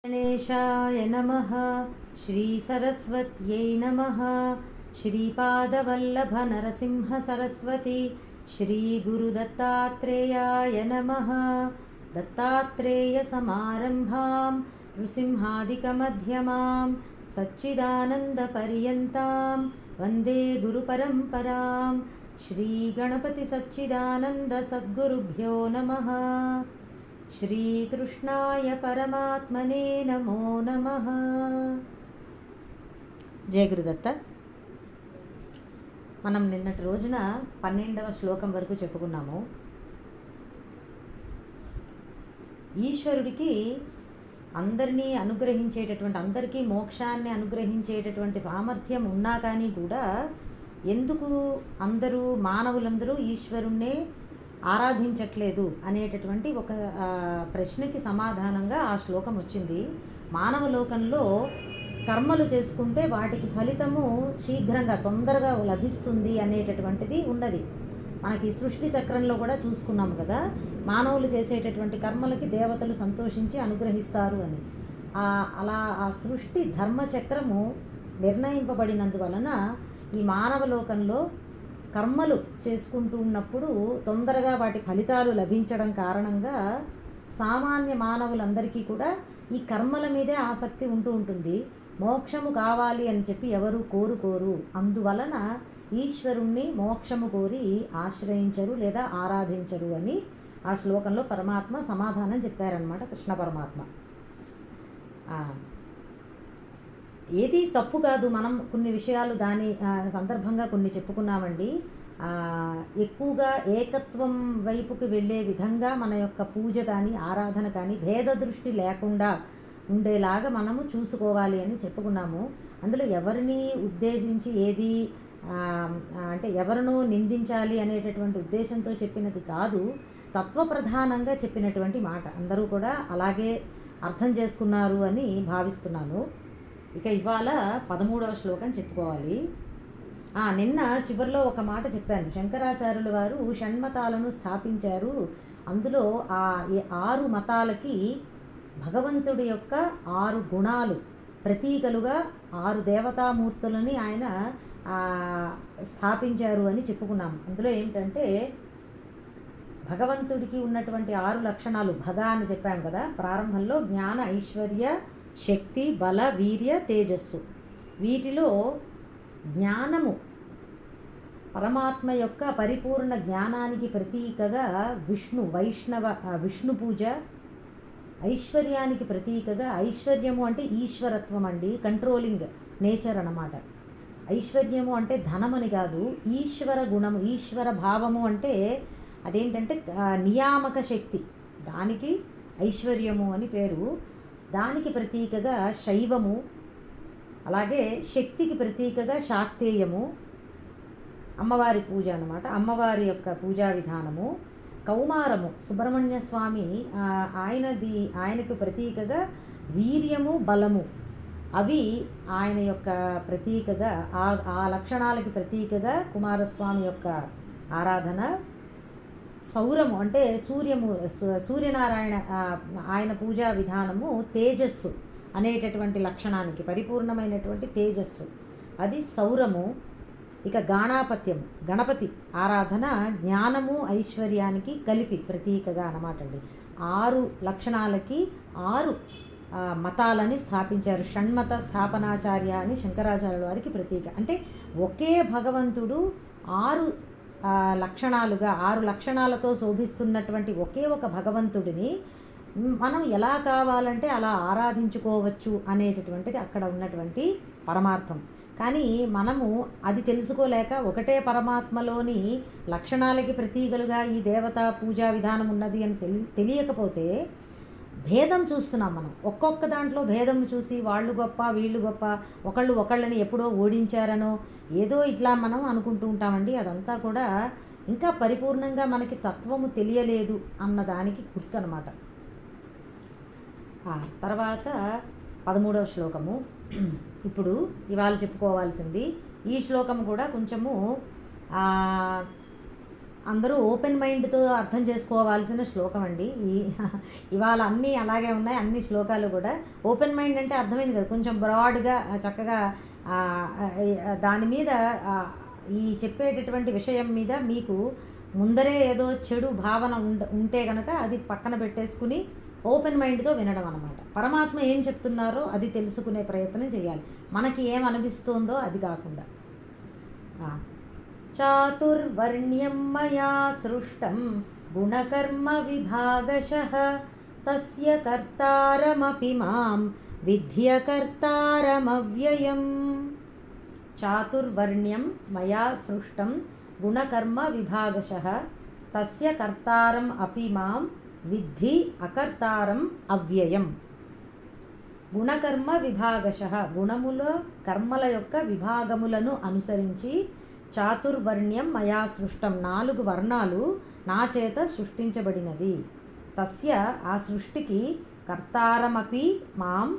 गणेशाय नमः। श्रीसरस्वत्यै नमः। श्रीपादवल्लभनरसिंहसरस्वती श्रीगुरुदत्तात्रेयाय नमः। दत्तात्रेयसमारम्भां नृसिंहादिकमध्यमां सच्चिदानन्दपर्यन्तां वन्दे गुरुपरम्परां। श्रीगणपतिसच्चिदानन्दसद्गुरुभ्यो नमः। శ్రీకృష్ణాయ పరమాత్మనే నమో నమః. జయ గురుదత్త. మనం నిన్నటి రోజున 12వ శ్లోకం వరకు చెప్పుకున్నాము. ఈశ్వరుడికి అందరినీ అనుగ్రహించేటటువంటి, అందరికీ మోక్షాన్ని అనుగ్రహించేటటువంటి సామర్థ్యం ఉన్నా కానీ కూడా ఎందుకు అందరూ మానవులందరూ ఈశ్వరుణ్ణే ఆరాధించట్లేదు అనేటటువంటి ఒక ప్రశ్నకి సమాధానంగా ఆ శ్లోకం వచ్చింది. మానవ లోకంలో కర్మలు చేసుకుంటే వాటికి ఫలితము శీఘ్రంగా తొందరగా లభిస్తుంది అనేటటువంటిది ఉన్నది. మనకి సృష్టి చక్రంలో కూడా చూసుకున్నాము కదా, మానవులు చేసేటటువంటి కర్మలకి దేవతలు సంతోషించి అనుగ్రహిస్తారు అని. అలా ఆ సృష్టి ధర్మచక్రము నిర్ణయింపబడినందువలన ఈ మానవ లోకంలో కర్మలు చేసుకుంటూ ఉన్నప్పుడు తొందరగా వాటి ఫలితాలు లభించడం కారణంగా సామాన్య మానవులందరికీ కూడా ఈ కర్మల మీదే ఆసక్తి ఉంటూ ఉంటుంది. మోక్షము కావాలి అని చెప్పి ఎవరు కోరుకోరు. అందువలన ఈశ్వరుణ్ణి మోక్షము కోరి ఆశ్రయించరు లేదా ఆరాధించరు అని ఆ శ్లోకంలో పరమాత్మ సమాధానం చెప్పారనమాట, కృష్ణ పరమాత్మ. ఏది తప్పు కాదు. మనం కొన్ని విషయాలు దాని సందర్భంగా కొన్ని చెప్పుకున్నామండి. ఎక్కువగా ఏకత్వం వైపుకి వెళ్ళే విధంగా మన యొక్క పూజ కానీ ఆరాధన కానీ భేద దృష్టి లేకుండా ఉండేలాగా మనము చూసుకోవాలి అని చెప్పుకున్నాము. అందులో ఎవరిని ఉద్దేశించి ఏది అంటే ఎవరినో నిందించాలి అనేటటువంటి ఉద్దేశంతో చెప్పినది కాదు, తత్వప్రధానంగా చెప్పినటువంటి మాట. అందరూ కూడా అలాగే అర్థం చేసుకున్నారు అని భావిస్తున్నాను. ఇక ఇవాళ 13వ శ్లోకం చెప్పుకోవాలి. నిన్న చివరిలో ఒక మాట చెప్పాను. శంకరాచార్యుల వారు షణ్మతాలను స్థాపించారు. అందులో ఆ 6 మతాలకి భగవంతుడి యొక్క 6 గుణాలు ప్రతీకలుగా 6 దేవతామూర్తులని ఆయన స్థాపించారు అని చెప్పుకున్నాము. అందులో ఏమిటంటే భగవంతుడికి ఉన్నటువంటి 6 లక్షణాలు భగ అని చెప్పాము కదా ప్రారంభంలో. జ్ఞాన, ఐశ్వర్య, శక్తి, బల, వీర్య, తేజస్సు. వీటిలో జ్ఞానము పరమాత్మ యొక్క పరిపూర్ణ జ్ఞానానికి ప్రతీకగా విష్ణు పూజ. ఐశ్వర్యానికి ప్రతీకగా, ఐశ్వర్యము అంటే ఈశ్వరత్వం అండి, కంట్రోలింగ్ నేచర్ అన్నమాట. ఐశ్వర్యము అంటే ధనమని కాదు, ఈశ్వర గుణము, ఈశ్వర భావము. అంటే అదేంటంటే నియామక శక్తి, దానికి ఐశ్వర్యము అని పేరు. దానికి ప్రతీకగా శైవము, అలాగే శక్తికి ప్రతీకగా శాక్తేయము, అమ్మవారి పూజ అన్నమాట, అమ్మవారి యొక్క పూజా విధానము. కౌమారము, సుబ్రహ్మణ్య స్వామి ఆయనకు ప్రతీకగా వీర్యము, బలము. అవి ఆయన యొక్క ప్రతీకగా, ఆ లక్షణాలకి ప్రతీకగా కుమారస్వామి యొక్క ఆరాధన. సౌరము అంటే సూర్యనారాయణ ఆయన పూజా విధానము. తేజస్సు అనేటటువంటి లక్షణానికి పరిపూర్ణమైనటువంటి తేజస్సు, అది సౌరము. ఇక గాణాపత్యము, గణపతి ఆరాధన జ్ఞానము ఐశ్వర్యానికి కలిపి ప్రతీకగా అన్నమాట అండి. 6 లక్షణాలకి 6 మతాలని స్థాపించారు. షణ్మత స్థాపనాచార్య అని శంకరాచార్యుల వారికి ప్రతీక. అంటే ఒకే భగవంతుడు 6 లక్షణాలుగా, 6 లక్షణాలతో శోభిస్తున్నటువంటి ఒకే ఒక భగవంతుడిని మనం ఎలా కావాలంటే అలా ఆరాధించుకోవచ్చు అనేటటువంటిది అక్కడ ఉన్నటువంటి పరమార్థం. కానీ మనము అది తెలుసుకోలేక ఒకటే పరమాత్మలోని లక్షణాలకి ప్రతీకలుగా ఈ దేవతా పూజా విధానం ఉన్నది అని తెలియకపోతే భేదం చూస్తున్నాం మనం. ఒక్కొక్క దాంట్లో భేదం చూసి వాళ్ళు గొప్ప వీళ్ళు గొప్ప, ఒకళ్ళని ఎప్పుడో ఓడించారనో ఏదో ఇట్లా మనం అనుకుంటూ ఉంటామండి. అదంతా కూడా ఇంకా పరిపూర్ణంగా మనకి తత్వము తెలియలేదు అన్నదానికి గుర్తు అన్నమాట. తర్వాత 13వ శ్లోకము ఇప్పుడు ఇవాళ చెప్పుకోవాల్సింది. ఈ శ్లోకము కూడా కొంచెము అందరూ ఓపెన్ మైండ్తో అర్థం చేసుకోవాల్సిన శ్లోకం అండి. ఇవాళ అన్నీ అలాగే ఉన్నాయి, అన్ని శ్లోకాలు కూడా. ఓపెన్ మైండ్ అంటే అర్థమైంది కదా, కొంచెం బ్రాడ్గా చక్కగా దాని మీద ఈ చెప్పేటటువంటి విషయం మీద మీకు ముందరే ఏదో చెడు భావన ఉంటే కనుక అది పక్కన పెట్టేసుకుని ఓపెన్ మైండ్తో వినడం అనమాట. పరమాత్మ ఏం చెప్తున్నారో అది తెలుసుకునే ప్రయత్నం చేయాలి, మనకి ఏం అనిపిస్తుందో అది కాకుండా. చాతుర్వర్ణ్యం మయా సృష్టం గుణకర్మ విభాగశః తస్య కర్తారమపి మాం విద్య కర్తారమవ్యయం. చాతుర్వర్ణ్యం మయా సృష్టం గుణకర్మ విభాగశః తస్య కర్తారం అపి మాం విద్ధి అకర్తారం అవ్యయం. గుణకర్మ విభాగశః, గుణముల కర్మల యొక్క విభాగములను అనుసరించి, చాతుర్వర్ణ్యం మయా సృష్టం, 4 వర్ణాలు నా చేత సృష్టించబడినది. తస్య, ఆ సృష్టికి, కర్తారమపి మాం,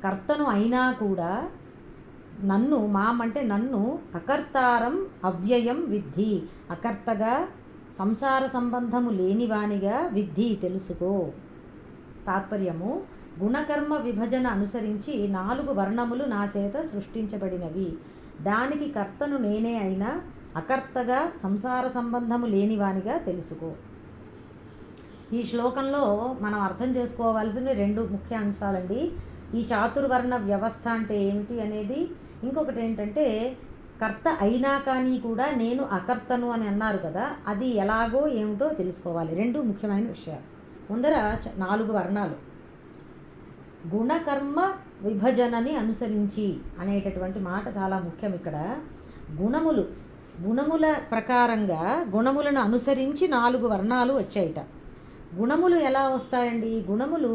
కర్తను అయినా కూడా నన్ను, మాం అంటే నన్ను, అకర్తారం అవ్యయం విద్ధి, అకర్తగా సంసార సంబంధము లేనివానిగా విద్ధి తెలుసుకో. తాత్పర్యము, గుణకర్మ విభజన అనుసరించి 4 వర్ణములు నా చేత సృష్టించబడినవి. దానికి కర్తను నేనే అయినా అకర్తగా సంసార సంబంధము లేనివానిగా తెలుసుకో. ఈ శ్లోకంలో మనం అర్థం చేసుకోవాల్సిన 2 ముఖ్య అంశాలండి. ఈ చాతుర్వర్ణ వ్యవస్థ అంటే ఏమిటి అనేది, ఇంకొకటి ఏంటంటే కర్త అయినా కానీ కూడా నేను అకర్తను అని అన్నారు కదా, అది ఎలాగో ఏమిటో తెలుసుకోవాలి. 2 ముఖ్యమైన విషయాలు. ముందర 4 వర్ణాలు, గుణకర్మ విభజనని అనుసరించి అనేటటువంటి మాట చాలా ముఖ్యం ఇక్కడ. గుణముల ప్రకారంగా, గుణములను అనుసరించి 4 వర్ణాలు వచ్చాయిట. గుణములు ఎలా వస్తాయండి? గుణములు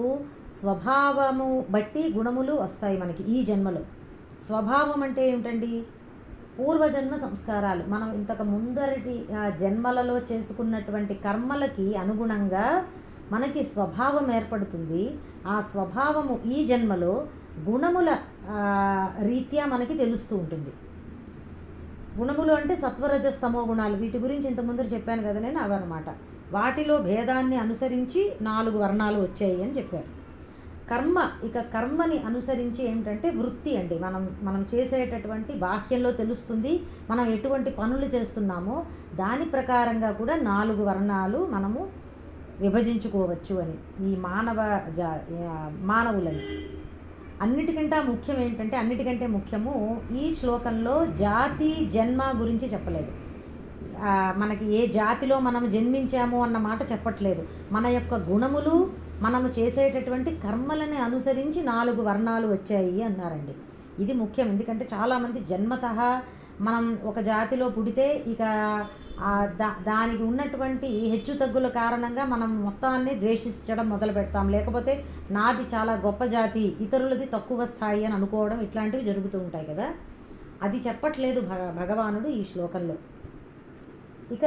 స్వభావము బట్టి గుణములు వస్తాయి మనకి ఈ జన్మలో. స్వభావం అంటే ఏమిటండి? పూర్వజన్మ సంస్కారాలు, మనం ఇంతకు ముందరటి జన్మలలో చేసుకున్నటువంటి కర్మలకి అనుగుణంగా మనకి స్వభావం ఏర్పడుతుంది. ఆ స్వభావము ఈ జన్మలో గుణముల రీత్యా మనకి తెలుస్తూ ఉంటుంది. గుణములు అంటే సత్వరజస్తమో గుణాలు, వీటి గురించి ఇంతకుముందు చెప్పాను కదా నేను, అవన్నమాట. వాటిలో భేదాన్ని అనుసరించి 4 వర్ణాలు వచ్చాయి అని చెప్పారు. కర్మ, ఇక కర్మని అనుసరించి ఏమిటంటే వృత్తి అండి. మనం చేసేటటువంటి బాహ్యంలో తెలుస్తుంది మనం ఎటువంటి పనులు చేస్తున్నామో, దాని ప్రకారంగా కూడా 4 వర్ణాలు మనము విభజించుకోవచ్చు అని ఈ మానవులని. అన్నిటికంటే ముఖ్యము ఈ శ్లోకంలో జాతి జన్మ గురించి చెప్పలేదు. మనకి ఏ జాతిలో మనం జన్మించాము అన్న మాట చెప్పట్లేదు. మన యొక్క గుణములు, మనము చేసేటటువంటి కర్మలని అనుసరించి 4 వర్ణాలు వచ్చాయి అన్నారండి. ఇది ముఖ్యం. ఎందుకంటే చాలామంది జన్మతః మనం ఒక జాతిలో పుడితే ఇక దానికి ఉన్నటువంటి హెచ్చు తగ్గుల కారణంగా మనం మొత్తాన్ని ద్వేషించడం మొదలు పెడతాం. లేకపోతే నాది చాలా గొప్ప జాతి, ఇతరులది తక్కువ స్థాయి అని అనుకోవడం, ఇట్లాంటివి జరుగుతూ ఉంటాయి కదా. అది చెప్పట్లేదు భగవానుడు ఈ శ్లోకంలో. ఇక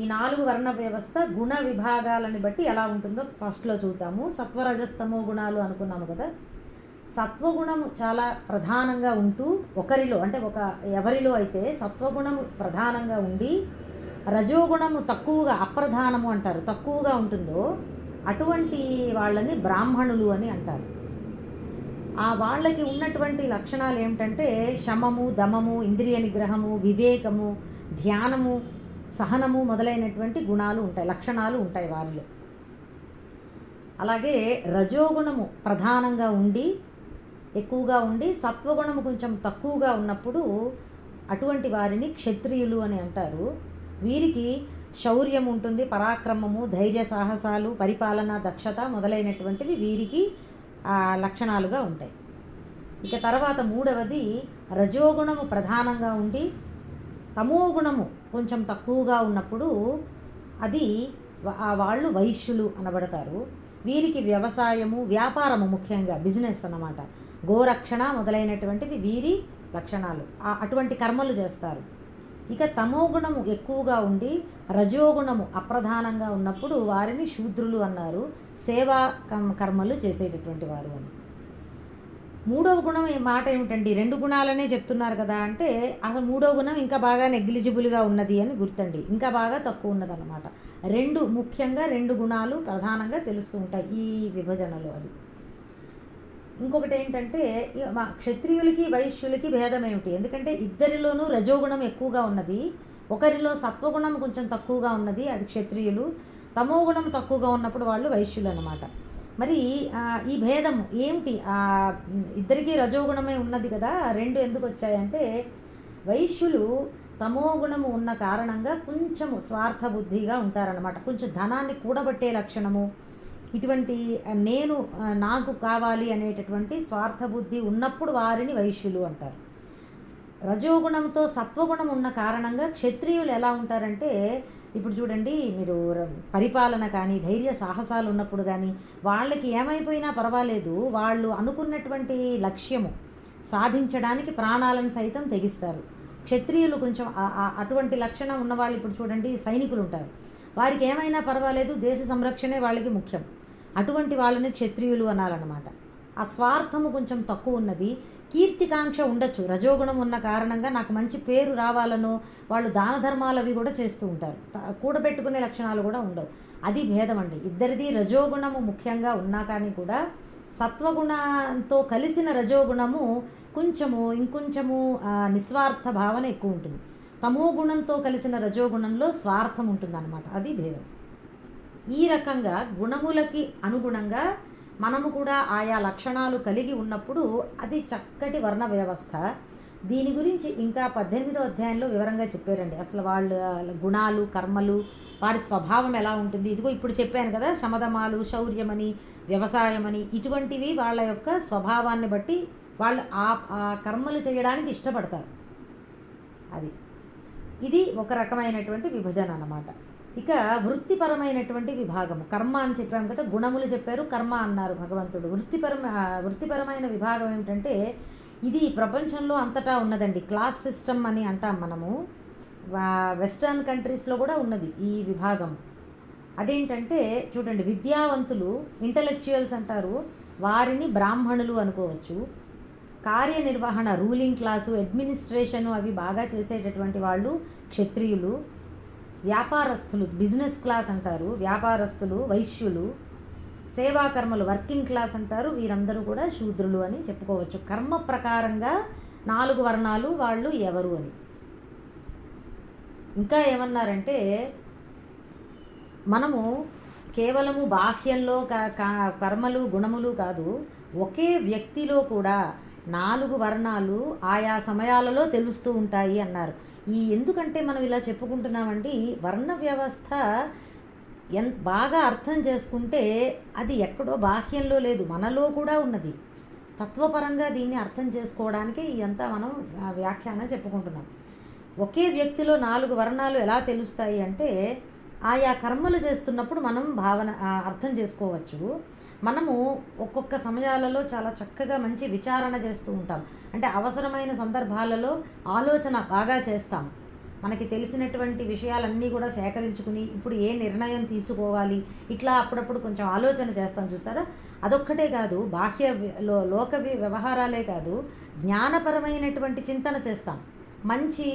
ఈ 4 వర్ణ వ్యవస్థ గుణ విభాగాలని బట్టి ఎలా ఉంటుందో ఫస్ట్లో చూద్దాము. సత్వరజస్తమో గుణాలు అనుకున్నాము కదా. సత్వగుణము చాలా ప్రధానంగా ఉంటూ ఒకరిలో, అంటే ఎవరిలో అయితే సత్వగుణము ప్రధానంగా ఉండి రజోగుణము తక్కువగా, అప్రధానము అంటారు, తక్కువగా ఉంటుందో అటువంటి వాళ్ళని బ్రాహ్మణులు అని అంటారు. ఆ వాళ్ళకి ఉన్నటువంటి లక్షణాలు ఏమిటంటే శమము, దమము, ఇంద్రియ నిగ్రహము, వివేకము, ధ్యానము, సహనము మొదలైనటువంటి గుణాలు ఉంటాయి, లక్షణాలు ఉంటాయి వారిలో. అలాగే రజోగుణము ప్రధానంగా ఉండి, ఎక్కువగా ఉండి, సత్వగుణము కొంచెం తక్కువగా ఉన్నప్పుడు అటువంటి వారిని క్షత్రియులు అని అంటారు. వీరికి శౌర్యం ఉంటుంది, పరాక్రమము, ధైర్య సాహసాలు, పరిపాలన దక్షత మొదలైనటువంటివి వీరికి లక్షణాలుగా ఉంటాయి. ఇక తర్వాత 3వది రజోగుణము ప్రధానంగా ఉండి తమోగుణము కొంచెం తక్కువగా ఉన్నప్పుడు అది వాళ్ళు వైశ్యులు అనబడతారు. వీరికి వ్యవసాయము, వ్యాపారము, ముఖ్యంగా బిజినెస్ అన్నమాట, గోరక్షణ మొదలైనటువంటివి వీరి లక్షణాలు. అటువంటి కర్మలు చేస్తారు. ఇక తమోగుణము ఎక్కువగా ఉండి రజోగుణము అప్రధానంగా ఉన్నప్పుడు వారిని శూద్రులు అన్నారు, సేవా కర్మలు చేసేటటువంటి వారు అని. మూడవ గుణం మాట ఏమిటండి, 2 గుణాలనే చెప్తున్నారు కదా అంటే అసలు మూడవ గుణం ఇంకా బాగా నెగ్లిజిబుల్గా ఉన్నది అని గుర్తండి, ఇంకా బాగా తక్కువ ఉన్నదన్నమాట. ముఖ్యంగా 2 గుణాలు ప్రధానంగా తెలుస్తూ ఉంటాయి ఈ విభజనలో. అది ఇంకొకటి ఏంటంటే క్షత్రియులకి వైశ్యులకి భేదం ఏమిటి, ఎందుకంటే ఇద్దరిలోనూ రజోగుణం ఎక్కువగా ఉన్నది, ఒకరిలో సత్వగుణం కొంచెం తక్కువగా ఉన్నది, అది క్షత్రియులు. తమోగుణం తక్కువగా ఉన్నప్పుడు వాళ్ళు వైశ్యులు అన్నమాట. మరి ఈ భేదం ఏమిటి, ఇద్దరికీ రజోగుణమే ఉన్నది కదా, 2 ఎందుకు వచ్చాయంటే వైశ్యులు తమోగుణము ఉన్న కారణంగా కొంచెము స్వార్థబుద్ధిగా ఉంటారనమాట. కొంచెం ధనాన్ని కూడబట్టే లక్షణము, ఇటువంటి నేను నాకు కావాలి అనేటటువంటి స్వార్థబుద్ధి ఉన్నప్పుడు వారిని వైశ్యులు అంటారు. రజోగుణంతో సత్వగుణం ఉన్న కారణంగా క్షత్రియులు ఎలా ఉంటారంటే, ఇప్పుడు చూడండి మీరు పరిపాలన కానీ ధైర్య సాహసాలు ఉన్నప్పుడు కానీ వాళ్ళకి ఏమైపోయినా పర్వాలేదు, వాళ్ళు అనుకున్నటువంటి లక్ష్యము సాధించడానికి ప్రాణాలను సైతం తెగిస్తారు. క్షత్రియులు కొంచెం అటువంటి లక్షణం ఉన్నవాళ్ళు, ఇప్పుడు చూడండి సైనికులు ఉంటారు, వారికి ఏమైనా పర్వాలేదు, దేశ సంరక్షణే వాళ్ళకి ముఖ్యం, అటువంటి వాళ్ళని క్షత్రియులు అనాలన్నమాట. ఆ స్వార్థము కొంచెం తక్కువ ఉన్నది, కీర్తికాంక్ష ఉండొచ్చు, రజోగుణం ఉన్న కారణంగా నాకు మంచి పేరు రావాలనో వాళ్ళు దాన ధర్మాలు అవి కూడా చేస్తూ ఉంటారు, కూడబెట్టుకునే లక్షణాలు కూడా ఉండవు. అది భేదం అండి, ఇద్దరిది రజోగుణము ముఖ్యంగా ఉన్నా కానీ కూడా సత్వగుణంతో కలిసిన రజోగుణము ఇంకొంచెము నిస్వార్థ భావన ఎక్కువ ఉంటుంది, తమో గుణంతో కలిసిన రజోగుణంలో స్వార్థం ఉంటుందన్నమాట, అది భేదం. ఈ రకంగా గుణములకి అనుగుణంగా మనము కూడా ఆయా లక్షణాలు కలిగి ఉన్నప్పుడు అది చక్కటి వర్ణ వ్యవస్థ. దీని గురించి ఇంకా 18వ అధ్యాయంలో వివరంగా చెప్పారండి. అసలు వాళ్ళ గుణాలు, కర్మలు, వారి స్వభావం ఎలా ఉంటుంది. ఇదిగో ఇప్పుడు చెప్పాను కదా, శమదమాలు, శౌర్యమని, వ్యవసాయమని, ఇటువంటివి వాళ్ళ యొక్క స్వభావాన్ని బట్టి వాళ్ళు ఆ కర్మలు చేయడానికి ఇష్టపడతారు. ఇది ఒక రకమైనటువంటి విభజన అన్నమాట. ఇక వృత్తిపరమైనటువంటి విభాగము, కర్మ అని చెప్పాము కదా, గుణములు చెప్పారు, కర్మ అన్నారు భగవంతుడు. వృత్తిపరమైన విభాగం ఏమిటంటే, ఇది ప్రపంచంలో అంతటా ఉన్నదండి. క్లాస్ సిస్టమ్ అని అంటాం మనము, వెస్టర్న్ కంట్రీస్లో కూడా ఉన్నది ఈ విభాగం. అదేంటంటే చూడండి, విద్యావంతులు, ఇంటలెక్చువల్స్ అంటారు, వారిని బ్రాహ్మణులు అనుకోవచ్చు. కార్యనిర్వహణ, రూలింగ్ క్లాసు, అడ్మినిస్ట్రేషను అవి బాగా చేసేటటువంటి వాళ్ళు క్షత్రియులు. వ్యాపారస్తులు, బిజినెస్ క్లాస్ అంటారు, వ్యాపారస్తులు వైశ్యులు. సేవాకర్మలు, వర్కింగ్ క్లాస్ అంటారు, వీరందరూ కూడా శూద్రులు అని చెప్పుకోవచ్చు. కర్మ ప్రకారంగా 4 వర్ణాలు వాళ్ళు ఎవరు అని. ఇంకా ఏమన్నారంటే, మనము కేవలము బాహ్యంలో కర్మలు గుణములు కాదు, ఒకే వ్యక్తిలో కూడా 4 వర్ణాలు ఆయా సమయాలలో తెలుస్తూ ఉంటాయి అన్నారు. ఎందుకంటే మనం ఇలా చెప్పుకుంటున్నామండి, వర్ణ వ్యవస్థ బాగా అర్థం చేసుకుంటే అది ఎక్కడో బాహ్యంలో లేదు, మనలో కూడా ఉన్నది. తత్వపరంగా దీన్ని అర్థం చేసుకోవడానికి ఇదంతా మనం వ్యాఖ్యానం చెప్పుకుంటున్నాం. ఒకే వ్యక్తిలో 4 వర్ణాలు ఎలా తెలుస్తాయి అంటే, ఆయా కర్మలు చేస్తున్నప్పుడు మనం అర్థం చేసుకోవచ్చు. మనము ఒక్కొక్క సమయాలలో చాలా చక్కగా మంచి విచారణ చేస్తూ ఉంటాం, అంటే అవసరమైన సందర్భాలలో ఆలోచన బాగా చేస్తాం. మనకి తెలిసినటువంటి విషయాలన్నీ కూడా సేకరించుకుని ఇప్పుడు ఏ నిర్ణయం తీసుకోవాలి, ఇట్లా అప్పుడప్పుడు కొంచెం ఆలోచన చేస్తాం చూసారా. అదొక్కటే కాదు, లోక వ్యవహారాలే కాదు, జ్ఞానపరమైనటువంటి చింతన చేస్తాం. మంచి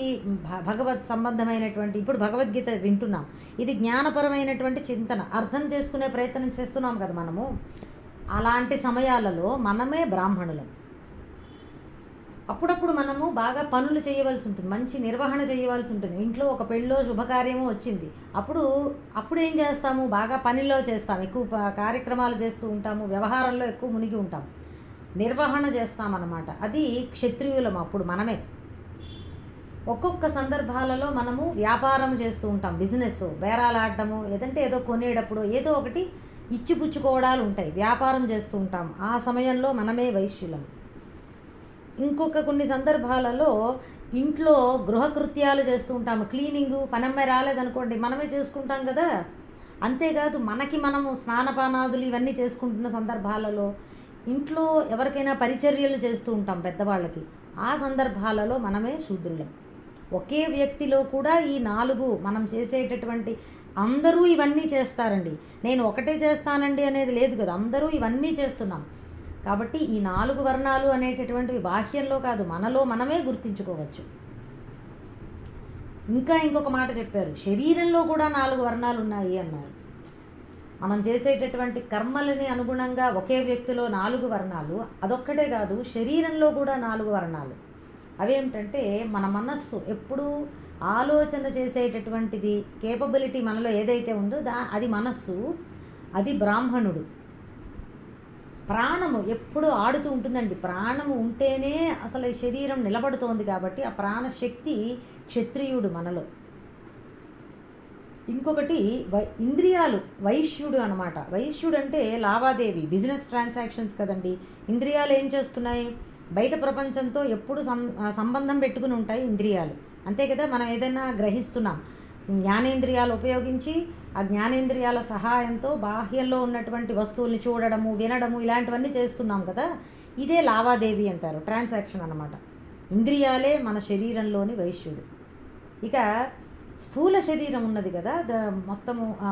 భగవత్ సంబంధమైనటువంటి, ఇప్పుడు భగవద్గీత వింటున్నాం, ఇది జ్ఞానపరమైనటువంటి చింతన, అర్థం చేసుకునే ప్రయత్నం చేస్తున్నాం కదా మనము. అలాంటి సమయాలలో మనమే బ్రాహ్మణులం. అప్పుడప్పుడు మనము బాగా పనులు చేయవలసి ఉంటుంది, మంచి నిర్వహణ చేయవలసి ఉంటుంది. ఇంట్లో ఒక పెళ్ళో శుభకార్యమో వచ్చింది, అప్పుడు ఏం చేస్తాము, బాగా పనిలో చేస్తాం, ఎక్కువ కార్యక్రమాలు చేస్తూ ఉంటాము, వ్యవహారంలో ఎక్కువ మునిగి ఉంటాం, నిర్వహణ చేస్తామన్నమాట. అది క్షత్రియులం అప్పుడు మనమే. ఒక్కొక్క సందర్భాలలో మనము వ్యాపారం చేస్తూ ఉంటాం, బిజినెస్, బేరాలాడటము, ఏదంటే ఏదో కొనేటప్పుడు ఏదో ఒకటి ఇచ్చిపుచ్చుకోవడాలు ఉంటాయి, వ్యాపారం చేస్తూ ఉంటాం. ఆ సమయంలో మనమే వైశ్యులం. కొన్ని సందర్భాలలో ఇంట్లో గృహకృత్యాలు చేస్తూ ఉంటాము, క్లీనింగు, పనమ్మాయి రాలేదనుకోండి మనమే చేసుకుంటాం కదా. అంతేకాదు మనము స్నానపానాదులు ఇవన్నీ చేసుకుంటున్న సందర్భాలలో ఇంట్లో ఎవరికైనా పరిచర్యలు చేస్తూ ఉంటాం పెద్దవాళ్ళకి, ఆ సందర్భాలలో మనమే శూద్రులం. ఒకే వ్యక్తిలో కూడా ఈ 4 మనం చేసేటటువంటి, అందరూ ఇవన్నీ చేస్తారండి, నేను ఒకటే చేస్తానండి అనేది లేదు కదా, అందరూ ఇవన్నీ చేస్తున్నాం. కాబట్టి ఈ 4 వర్ణాలు అనేటటువంటివి బాహ్యంలో కాదు, మనలో మనమే గుర్తించుకోవచ్చు. ఇంకా ఇంకొక మాట చెప్పారు, శరీరంలో కూడా 4 వర్ణాలు ఉన్నాయి అన్నారు. మనం చేసేటటువంటి కర్మలని అనుగుణంగా ఒకే వ్యక్తిలో 4 వర్ణాలు, అదొక్కటే కాదు శరీరంలో కూడా 4 వర్ణాలు. అవేమిటంటే మన మనస్సు ఎప్పుడూ ఆలోచన చేసేటటువంటిది కేపబిలిటీ మనలో ఏదైతే ఉందో అది మనస్సు, అది బ్రాహ్మణుడు. ప్రాణము ఎప్పుడు ఆడుతూ ఉంటుందండి. ప్రాణము ఉంటేనే అసలు ఈ శరీరం నిలబడుతోంది కాబట్టి ఆ ప్రాణశక్తి క్షత్రియుడు మనలో. ఇంకొకటి ఇంద్రియాలు, వైశ్యుడు అనమాట. వైశ్యుడు అంటే లావాదేవీ, బిజినెస్ ట్రాన్సాక్షన్స్ కదండి. ఇంద్రియాలు ఏం చేస్తున్నాయి, బయట ప్రపంచంతో ఎప్పుడు సంబంధం పెట్టుకుని ఉంటాయి ఇంద్రియాలు, అంతే కదా. మనం ఏదైనా గ్రహిస్తున్నాం, జ్ఞానేంద్రియాలు ఉపయోగించి ఆ జ్ఞానేంద్రియాల సహాయంతో బాహ్యంలో ఉన్నటువంటి వస్తువుల్ని చూడడము, వినడము, ఇలాంటివన్నీ చేస్తున్నాం కదా. ఇదే లావాదేవీ అంటారు, ట్రాన్సాక్షన్ అన్నమాట. ఇంద్రియాలే మన శరీరంలోని వైశ్యుడు. ఇక స్థూల శరీరం ఉన్నది కదా,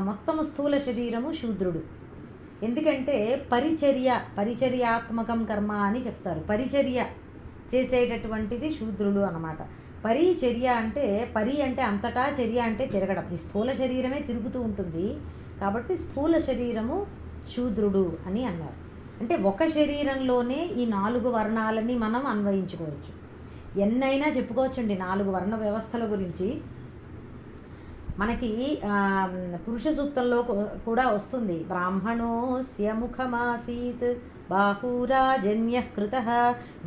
మొత్తము స్థూల శరీరము శూద్రుడు. ఎందుకంటే పరిచర్యాత్మకం కర్మ అని చెప్తారు. పరిచర్య చేసేటటువంటిది శూద్రుడు అన్నమాట. పరిచర్య అంటే అంటే అంతటా, చర్య అంటే తిరగడం. ఈ స్థూల శరీరమే తిరుగుతూ ఉంటుంది కాబట్టి స్థూల శరీరము శూద్రుడు అని అన్నారు. అంటే ఒక శరీరంలోనే ఈ 4 వర్ణాలని మనం అన్వయించుకోవచ్చు. ఎన్నైనా చెప్పుకోవచ్చండి 4 వర్ణ వ్యవస్థల గురించి. మనకి పురుష సూక్తంలో కూడా వస్తుంది, బ్రాహ్మణోస్య ముఖమాసీత్ బాహురాజన్య కృత.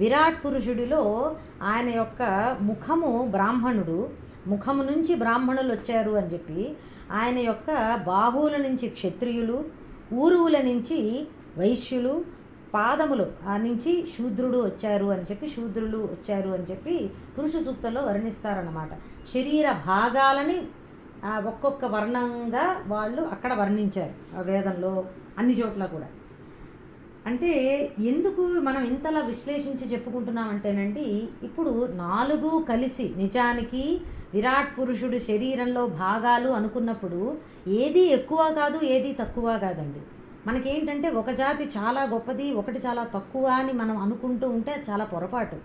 విరాట్ పురుషుడిలో ఆయన యొక్క ముఖము బ్రాహ్మణుడు, ముఖము నుంచి బ్రాహ్మణులు వచ్చారు అని చెప్పి, ఆయన యొక్క బాహువుల నుంచి క్షత్రియులు, ఊరువుల నుంచి వైశ్యులు, పాదములు నుంచి శూద్రుడు వచ్చారు అని చెప్పి, శూద్రులు వచ్చారు అని చెప్పి పురుష సూక్తంలో వర్ణిస్తారన్నమాట. శరీర భాగాలని ఒక్కొక్క వర్ణంగా వాళ్ళు అక్కడ వర్ణించారు వేదంలో అన్ని చోట్ల కూడా. అంటే ఎందుకు మనం ఇంతలా విశ్లేషించి చెప్పుకుంటున్నామంటేనండి, ఇప్పుడు 4 కలిసి నిజానికి విరాట్ పురుషుడు శరీరంలో భాగాలు అనుకున్నప్పుడు ఏది ఎక్కువ కాదు, ఏది తక్కువ కాదండి. మనకేంటంటే ఒక జాతి చాలా గొప్పది, ఒకటి చాలా తక్కువ అని మనం అనుకుంటూ ఉంటే చాలా పొరపాటు.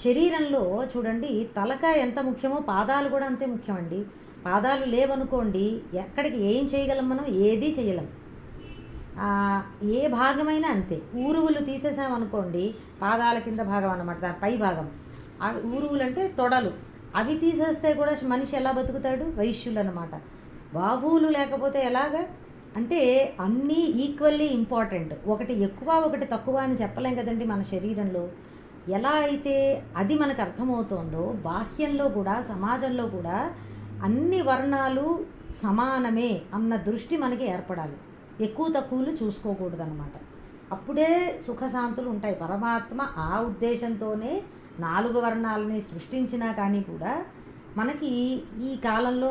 శరీరంలో చూడండి, తలకాయ ఎంత ముఖ్యమో పాదాలు కూడా అంతే ముఖ్యమండి. పాదాలు లేవనుకోండి ఎక్కడికి ఏం చేయగలం మనం, ఏదీ చేయలేం. ఏ భాగమైనా అంతే. ఊరువులు తీసేసామనుకోండి, పాదాల కింద భాగం అన్నమాట, దాని పై భాగం. ఊరువులు అంటే తొడలు, అవి తీసేస్తే కూడా మనిషి ఎలా బతుకుతాడు, వైశ్యులు అన్నమాట. బాహువులు లేకపోతే ఎలాగా అంటే అన్నీ ఈక్వల్లీ ఇంపార్టెంట్. ఒకటి ఎక్కువ ఒకటి తక్కువ అని చెప్పలేం కదండి. మన శరీరంలో ఎలా అయితే అది మనకు అర్థమవుతోందో, బాహ్యంలో కూడా సమాజంలో కూడా అన్ని వర్ణాలు సమానమే అన్న దృష్టి మనకి ఏర్పడాలి. ఎక్కువ తక్కువలు చూసుకోకూడదు అన్నమాట. అప్పుడే సుఖశాంతులు ఉంటాయి. పరమాత్మ ఆ ఉద్దేశంతోనే 4 వర్ణాలని సృష్టించినా కానీ కూడా మనకి ఈ కాలంలో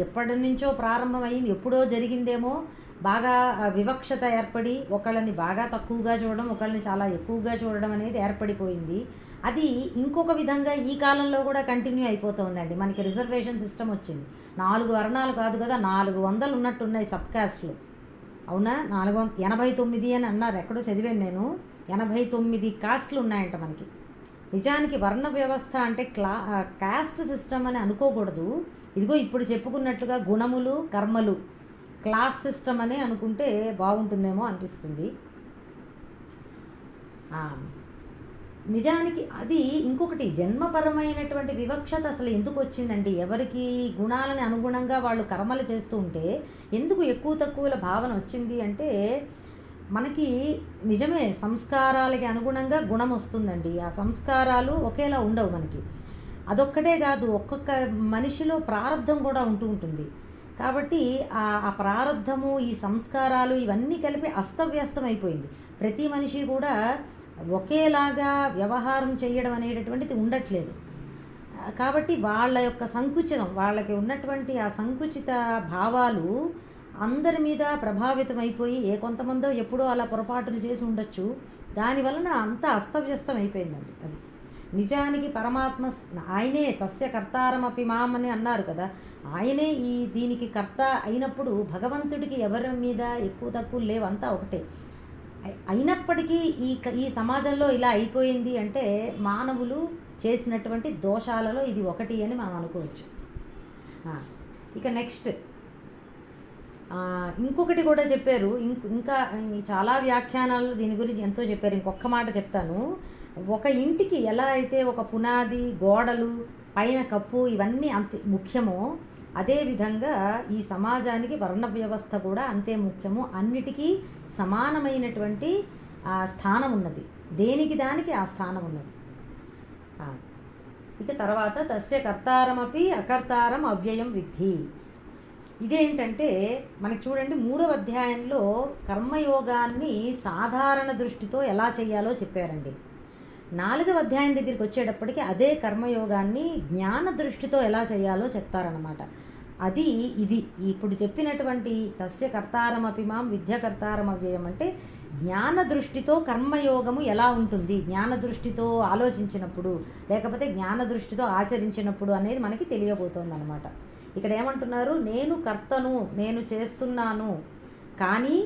ఎప్పటి నుంచో ప్రారంభమైంది, ఎప్పుడో జరిగిందేమో బాగా వివక్షత ఏర్పడి ఒకళ్ళని బాగా తక్కువగా చూడడం, ఒకళ్ళని చాలా ఎక్కువగా చూడడం అనేది ఏర్పడిపోయింది. అది ఇంకొక విధంగా ఈ కాలంలో కూడా కంటిన్యూ అయిపోతుందండి. మనకి రిజర్వేషన్ సిస్టమ్ వచ్చింది. 4 వర్ణాలు కాదు కదా, 400 ఉన్నట్టున్నాయి సబ్ కాస్ట్లు. అవునా, 489 అని అన్నారు, ఎక్కడో చదివాను నేను. 89 కాస్ట్లు ఉన్నాయంట మనకి. నిజానికి వర్ణ వ్యవస్థ అంటే కాస్ట్ సిస్టమ్ అని అనుకోకూడదు. ఇదిగో ఇప్పుడు చెప్పుకున్నట్లుగా గుణములు, కర్మలు, క్లాస్ సిస్టమ్ అని అనుకుంటే బాగుంటుందేమో అనిపిస్తుంది. నిజానికి అది ఇంకొకటి, జన్మపరమైనటువంటి వివక్షత అసలు ఎందుకు వచ్చిందండి? ఎవరికి గుణాలని అనుగుణంగా వాళ్ళు కర్మలు చేస్తూ ఉంటే ఎందుకు ఎక్కువ తక్కువల భావన వచ్చింది అంటే, మనకి నిజమే సంస్కారాలకి అనుగుణంగా గుణం వస్తుందండి. ఆ సంస్కారాలు ఒకేలా ఉండవు మనకి. అదొక్కటే కాదు, ఒక్కొక్క మనిషిలో ప్రారంధం కూడా ఉంటూ ఉంటుంది. కాబట్టి ఆ ప్రారంధము, ఈ సంస్కారాలు ఇవన్నీ కలిపి అస్తవ్యస్తం అయిపోయింది. ప్రతి మనిషి కూడా ఒకేలాగా వ్యవహారం చేయడం అనేటటువంటిది ఉండట్లేదు. కాబట్టి వాళ్ళ యొక్క సంకుచితం, వాళ్ళకి ఉన్నటువంటి ఆ సంకుచిత భావాలు అందరి మీద ప్రభావితం అయిపోయి కొంతమందో ఎప్పుడో అలా పొరపాటులు చేసి ఉండొచ్చు. దానివలన అంతా అస్తవ్యస్తం అయిపోయిందండి. అది నిజానికి పరమాత్మ ఆయనే తస్య కర్తారమపి మాం అని అన్నారు కదా. ఆయనే దీనికి కర్త అయినప్పుడు భగవంతుడికి ఎవరి మీద ఎక్కువ తక్కువ లేవు, అంతా ఒకటే. అయినప్పటికీ ఈ సమాజంలో ఇలా అయిపోయింది అంటే మానవులు చేసినటువంటి దోషాలలో ఇది ఒకటి అని మనం అనుకోవచ్చు. ఇక నెక్స్ట్ ఇంకొకటి కూడా చెప్పారు. ఇంకా చాలా వ్యాఖ్యానాలు దీని గురించి ఎంతో చెప్పారు. ఇంకొక మాట చెప్తాను. ఒక ఇంటికి ఎలా అయితే ఒక పునాది, గోడలు, పైన కప్పు ఇవన్నీ అంత ముఖ్యమో అదేవిధంగా ఈ సమాజానికి వర్ణ వ్యవస్థ కూడా అంతే ముఖ్యము. అన్నిటికీ సమానమైనటువంటి స్థానం ఉన్నది. దేనికి దానికి ఆ స్థానం ఉన్నది. ఇక తర్వాత తస్య కర్తారమపి అకర్తారం అవ్యయం విద్ధి. ఇదేంటంటే మనకి చూడండి 3వ అధ్యాయంలో కర్మయోగాన్ని సాధారణ దృష్టితో ఎలా చేయాలో చెప్పారండి. 4వ అధ్యాయం దగ్గరికి వచ్చేటప్పటికి అదే కర్మయోగాన్ని జ్ఞాన దృష్టితో ఎలా చేయాలో చెప్తారన్నమాట. అది ఇది ఇప్పుడు చెప్పినటువంటి తస్య కర్తారమపి మాం విద్యకర్తారం అవ్యయం అంటే జ్ఞాన దృష్టితో కర్మయోగము ఎలా ఉంటుంది, జ్ఞాన దృష్టితో ఆలోచించినప్పుడు లేకపోతే జ్ఞాన దృష్టితో ఆచరించినప్పుడు అనేది మనకి తెలియబోతోంది అనమాట. ఇక్కడ ఏమంటున్నారు, నేను కర్తను, నేను చేస్తున్నాను, కానీ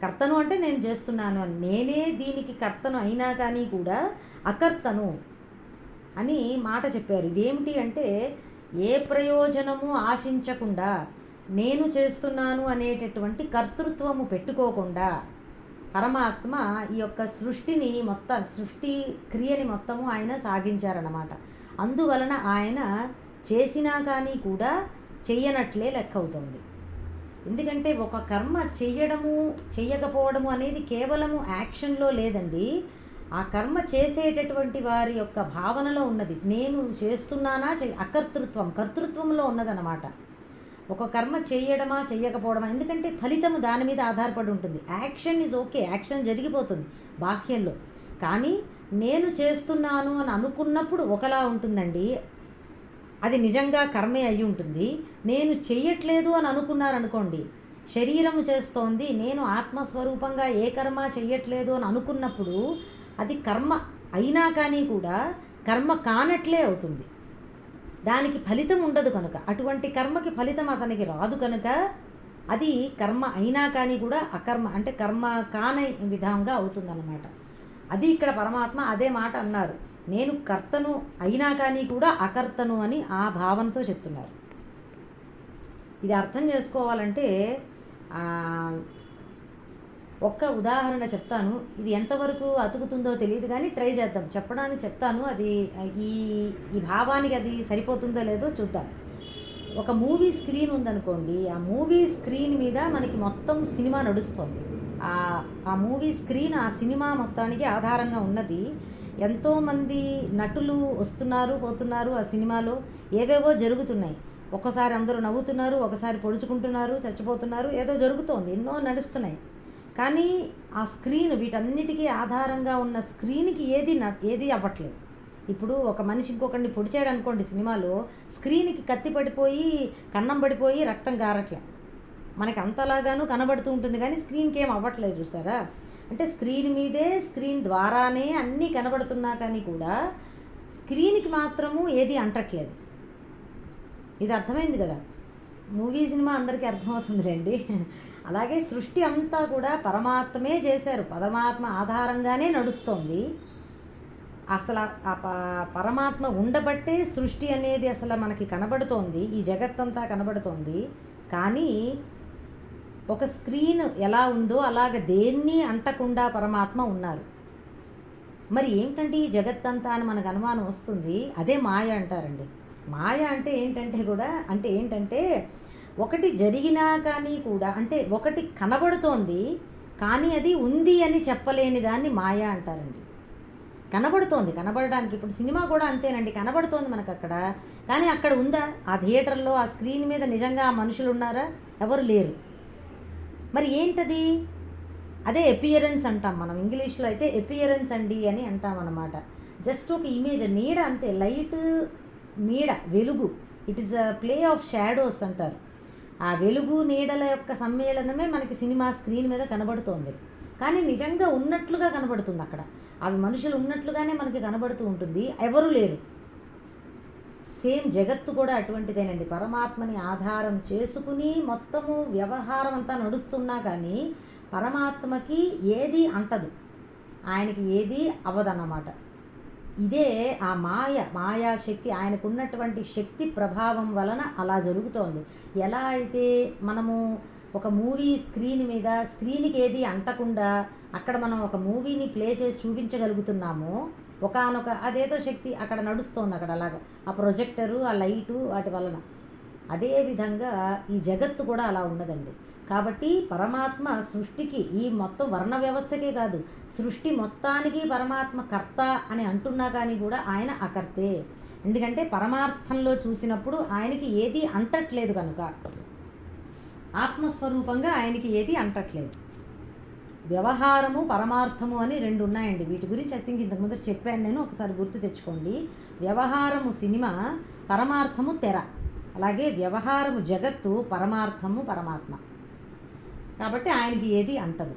కర్తను అంటే నేను చేస్తున్నాను అని, నేనే దీనికి కర్తను అయినా కానీ కూడా అకర్తను అని మాట చెప్పారు. ఇదేమిటి అంటే ఏ ప్రయోజనము ఆశించకుండా నేను చేస్తున్నాను అనేటటువంటి కర్తృత్వము పెట్టుకోకుండా పరమాత్మ ఈ యొక్క సృష్టి క్రియని మొత్తము ఆయన సాగించారన్నమాట. అందువలన ఆయన చేసినా కానీ కూడా చెయ్యనట్లే లెక్క అవుతుంది. ఎందుకంటే ఒక కర్మ చెయ్యడము చెయ్యకపోవడము అనేది కేవలము యాక్షన్లో లేదండి, ఆ కర్మ చేసేటటువంటి వారి యొక్క భావనలో ఉన్నది. నేను చేస్తున్నానా కర్తృత్వంలో ఉన్నదన్నమాట. ఒక కర్మ చేయడమా చెయ్యకపోవడమా, ఎందుకంటే ఫలితము దాని మీద ఆధారపడి ఉంటుంది. యాక్షన్ ఈజ్ ఓకే, యాక్షన్ జరిగిపోతుంది బాహ్యంలో, కానీ నేను చేస్తున్నాను అని అనుకున్నప్పుడు ఒకలా ఉంటుందండి, అది నిజంగా కర్మే అయి ఉంటుంది. నేను చెయ్యట్లేదు అని అనుకున్నారనుకోండి, శరీరము చేస్తోంది, నేను ఆత్మస్వరూపంగా ఏ కర్మ చెయ్యట్లేదు అని అనుకున్నప్పుడు అది కర్మ అయినా కానీ కూడా కర్మ కానట్లే అవుతుంది. దానికి ఫలితం ఉండదు కనుక, అటువంటి కర్మకి ఫలితం అతనికి రాదు కనుక అది కర్మ అయినా కానీ కూడా అకర్మ అంటే కర్మ కాని విధంగా అవుతుందన్నమాట. అది ఇక్కడ పరమాత్మ అదే మాట అన్నారు, నేను కర్తను అయినా కానీ కూడా అకర్తను అని ఆ భావంతో చెప్తున్నారు. ఇది అర్థం చేసుకోవాలంటే ఒక్క ఉదాహరణ చెప్తాను. ఇది ఎంతవరకు అతుకుతుందో తెలియదు కానీ ట్రై చేద్దాం, చెప్పడానికి చెప్తాను. అది ఈ భావానికి అది సరిపోతుందో లేదో చూద్దాం. ఒక మూవీ స్క్రీన్ ఉందనుకోండి, ఆ మూవీ స్క్రీన్ మీద మనకి మొత్తం సినిమా నడుస్తుంది. ఆ మూవీ స్క్రీన్ ఆ సినిమా మొత్తానికి ఆధారంగా ఉన్నది. ఎంతోమంది నటులు వస్తున్నారు పోతున్నారు, ఆ సినిమాలో ఏవేవో జరుగుతున్నాయి. ఒక్కసారి అందరూ నవ్వుతున్నారు, ఒకసారి పొడుచుకుంటున్నారు, చచ్చిపోతున్నారు, ఏదో జరుగుతోంది, ఎన్నో నడుస్తున్నాయి. కానీ ఆ స్క్రీన్ వీటన్నిటికీ ఆధారంగా ఉన్న స్క్రీన్కి ఏది అవ్వట్లేదు. ఇప్పుడు ఒక మనిషి ఇంకొకరిని పొడిచాడు అనుకోండి, సినిమాలో స్క్రీన్కి కత్తి పడిపోయి కన్నం పడిపోయి రక్తం గారట్లే, మనకి అంతలాగాను కనబడుతూ ఉంటుంది కానీ స్క్రీన్కి ఏం అవ్వట్లేదు. చూసారా, అంటే స్క్రీన్ మీదే స్క్రీన్ ద్వారానే అన్నీ కనబడుతున్నా కానీ కూడా స్క్రీన్కి మాత్రము ఏది అంటట్లేదు. ఇది అర్థమైంది కదా, మూవీ సినిమా అందరికీ అర్థమవుతుంది రండి. అలాగే సృష్టి అంతా కూడా పరమాత్మే చేశారు, పరమాత్మ ఆధారంగానే నడుస్తోంది. అసలు ఆ పరమాత్మ ఉండబట్టే సృష్టి అనేది అసలు మనకి కనబడుతోంది, ఈ జగత్తంతా కనబడుతోంది. కానీ ఒక స్క్రీన్ ఎలా ఉందో అలాగ దేన్ని అంటకుండా పరమాత్మ ఉన్నారు. మరి ఏమిటంటే ఈ జగత్తంతా అని మనకు అనుమానం వస్తుంది. అదే మాయ అంటారండి. మాయ అంటే ఏంటంటే ఒకటి జరిగినా కానీ కూడా, అంటే ఒకటి కనబడుతోంది కానీ అది ఉంది అని చెప్పలేని దాన్ని మాయ అంటారండి. కనబడడానికి ఇప్పుడు సినిమా కూడా అంతేనండి, కనబడుతోంది మనకు అక్కడ, కానీ అక్కడ ఉందా? ఆ థియేటర్లో ఆ స్క్రీన్ మీద నిజంగా ఆ మనుషులు ఉన్నారా? ఎవరు లేరు. మరి ఏంటది? అదే ఎపియరెన్స్ అంటాం మనం, ఇంగ్లీష్లో అయితే ఎపియరెన్స్ అండి అని అంటాం అన్నమాట. జస్ట్ ఒక ఇమేజ్, నీడ అంతే, లైట్ నీడ వెలుగు, it is a play of shadows అంటారు. ఆ వెలుగు నీడల యొక్క సమ్మేళనమే మనకి సినిమా స్క్రీన్ మీద కనబడుతోంది, కానీ నిజంగా ఉన్నట్లుగా కనబడుతుంది అక్కడ, అవి మనుషులు ఉన్నట్లుగానే మనకి కనబడుతూ ఉంటుంది, ఎవరు లేరు. సేమ్ జగత్తు కూడా అటువంటిదేనండి. పరమాత్మని ఆధారం చేసుకుని మొత్తము వ్యవహారం అంతా నడుస్తున్నా కానీ పరమాత్మకి ఏది అంటదు, ఆయనకి ఏది అవ్వదన్నమాట. ఇదే ఆ మాయాశక్తి, ఆయనకున్నటువంటి శక్తి ప్రభావం వలన అలా జరుగుతోంది. ఎలా అయితే మనము ఒక మూవీ స్క్రీన్కి ఏది అంటకుండా అక్కడ మనం ఒక మూవీని ప్లే చేసి చూపించగలుగుతున్నామో, ఒకానొక అదేదో శక్తి అక్కడ నడుస్తోంది, అక్కడ అలాగా ఆ ప్రొజెక్టరు, ఆ లైటు, వాటి వలన. అదేవిధంగా ఈ జగత్తు కూడా అలా ఉన్నదండి. కాబట్టి పరమాత్మ సృష్టికి, ఈ మొత్తం వర్ణ వ్యవస్థకే కాదు, సృష్టి మొత్తానికి పరమాత్మ కర్త అని అంటున్నా కానీ కూడా ఆయన అకర్తే. ఎందుకంటే పరమార్థంలో చూసినప్పుడు ఆయనకి ఏది అంటట్లేదు కనుక, ఆత్మస్వరూపంగా ఆయనకి ఏది అంటట్లేదు. వ్యవహారము పరమార్థము అని రెండు ఉన్నాయండి. వీటి గురించి ఐ థింక్ ఇంతకుముందు చెప్పాను నేను, ఒకసారి గుర్తు తెచ్చుకోండి. వ్యవహారము సినిమా, పరమార్థము తెర. అలాగే వ్యవహారము జగత్తు, పరమార్థము పరమాత్మ. కాబట్టి ఆయనకి ఏది అంటదు.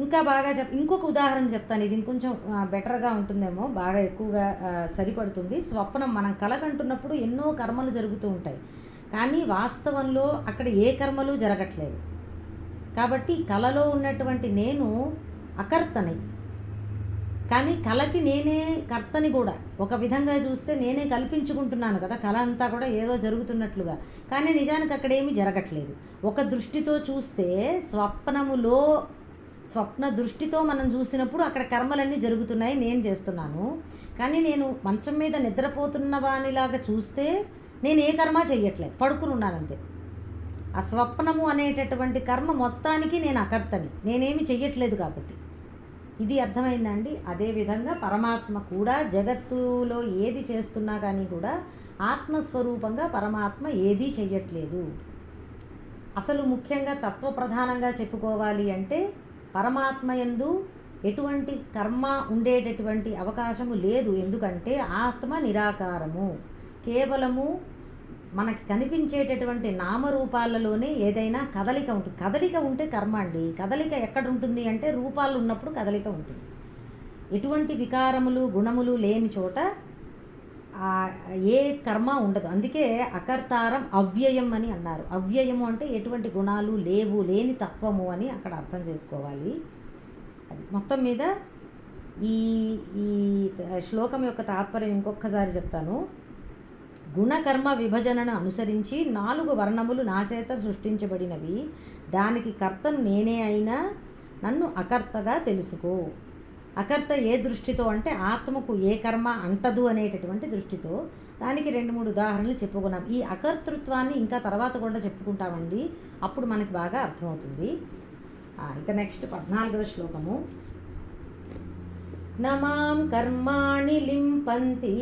ఇంకా బాగా ఇంకొక ఉదాహరణ చెప్తాను, ఇది ఇంకొంచెం బెటర్గా ఉంటుందేమో, బాగా ఎక్కువగా సరిపడుతుంది. స్వప్నం, మనం కలగంటున్నప్పుడు ఎన్నో కర్మలు జరుగుతూ ఉంటాయి, కానీ వాస్తవంలో అక్కడ ఏ కర్మలు జరగట్లేదు. కాబట్టి కలలో ఉన్నటువంటి నేను అకర్తని, కానీ కళకి నేనే కర్తని కూడా. ఒక విధంగా చూస్తే నేనే కల్పించుకుంటున్నాను కదా కళ అంతా కూడా ఏదో జరుగుతున్నట్లుగా, కానీ నిజానికి అక్కడ ఏమీ జరగట్లేదు. ఒక దృష్టితో చూస్తే స్వప్న దృష్టితో మనం చూసినప్పుడు అక్కడ కర్మలన్నీ జరుగుతున్నాయి, నేను చేస్తున్నాను. కానీ నేను మంచం మీద నిద్రపోతున్న వానిలాగా చూస్తే నేను ఏ కర్మ చెయ్యట్లేదు, పడుకుని ఉన్నానంతే. ఆ స్వప్నము అనేటటువంటి కర్మ మొత్తానికి నేను అకర్తని, నేనేమి చెయ్యట్లేదు. కాబట్టి ఇది అర్థమైందండి. అదేవిధంగా పరమాత్మ కూడా జగత్తులో ఏది చేస్తున్నా కానీ కూడా ఆత్మస్వరూపంగా పరమాత్మ ఏదీ చెయ్యట్లేదు. అసలు ముఖ్యంగా తత్వప్రధానంగా చెప్పుకోవాలి అంటే పరమాత్మ యందు ఎటువంటి కర్మ ఉండేటటువంటి అవకాశము లేదు. ఎందుకంటే ఆత్మ నిరాకారము, కేవలము మనకి కనిపించేటటువంటి నామరూపాలలోనే ఏదైనా కదలిక ఉంటుంది. కదలిక ఉంటే కర్మ అండి. కదలిక ఎక్కడ ఉంటుంది అంటే రూపాలు ఉన్నప్పుడు కదలిక ఉంటుంది. ఎటువంటి వికారములు గుణములు లేని చోట ఏ కర్మ ఉండదు. అందుకే అకర్తారం అవ్యయం అని అన్నారు. అవ్యయము అంటే ఎటువంటి గుణాలు లేని తత్వము అని అక్కడ అర్థం చేసుకోవాలి. అది మొత్తం మీద ఈ శ్లోకం యొక్క తాత్పర్యం ఇంకొకసారి చెప్తాను. గుణకర్మ విభజనను అనుసరించి 4 వర్ణములు నా చేత సృష్టించబడినవి. దానికి కర్తను నేనే అయినా నన్ను అకర్తగా తెలుసుకో. అకర్త ఏ దృష్టితో అంటే ఆత్మకు ఏ కర్మ అంటదు అనేటటువంటి దృష్టితో. దానికి 2-3 ఉదాహరణలు చెప్పుకున్నాం. ఈ అకర్తృత్వాన్ని ఇంకా తర్వాత కూడా చెప్పుకుంటామండి, అప్పుడు మనకి బాగా అర్థమవుతుంది. ఇక నెక్స్ట్ 14వ శ్లోకము. నమాం కర్మాణి లింపంతి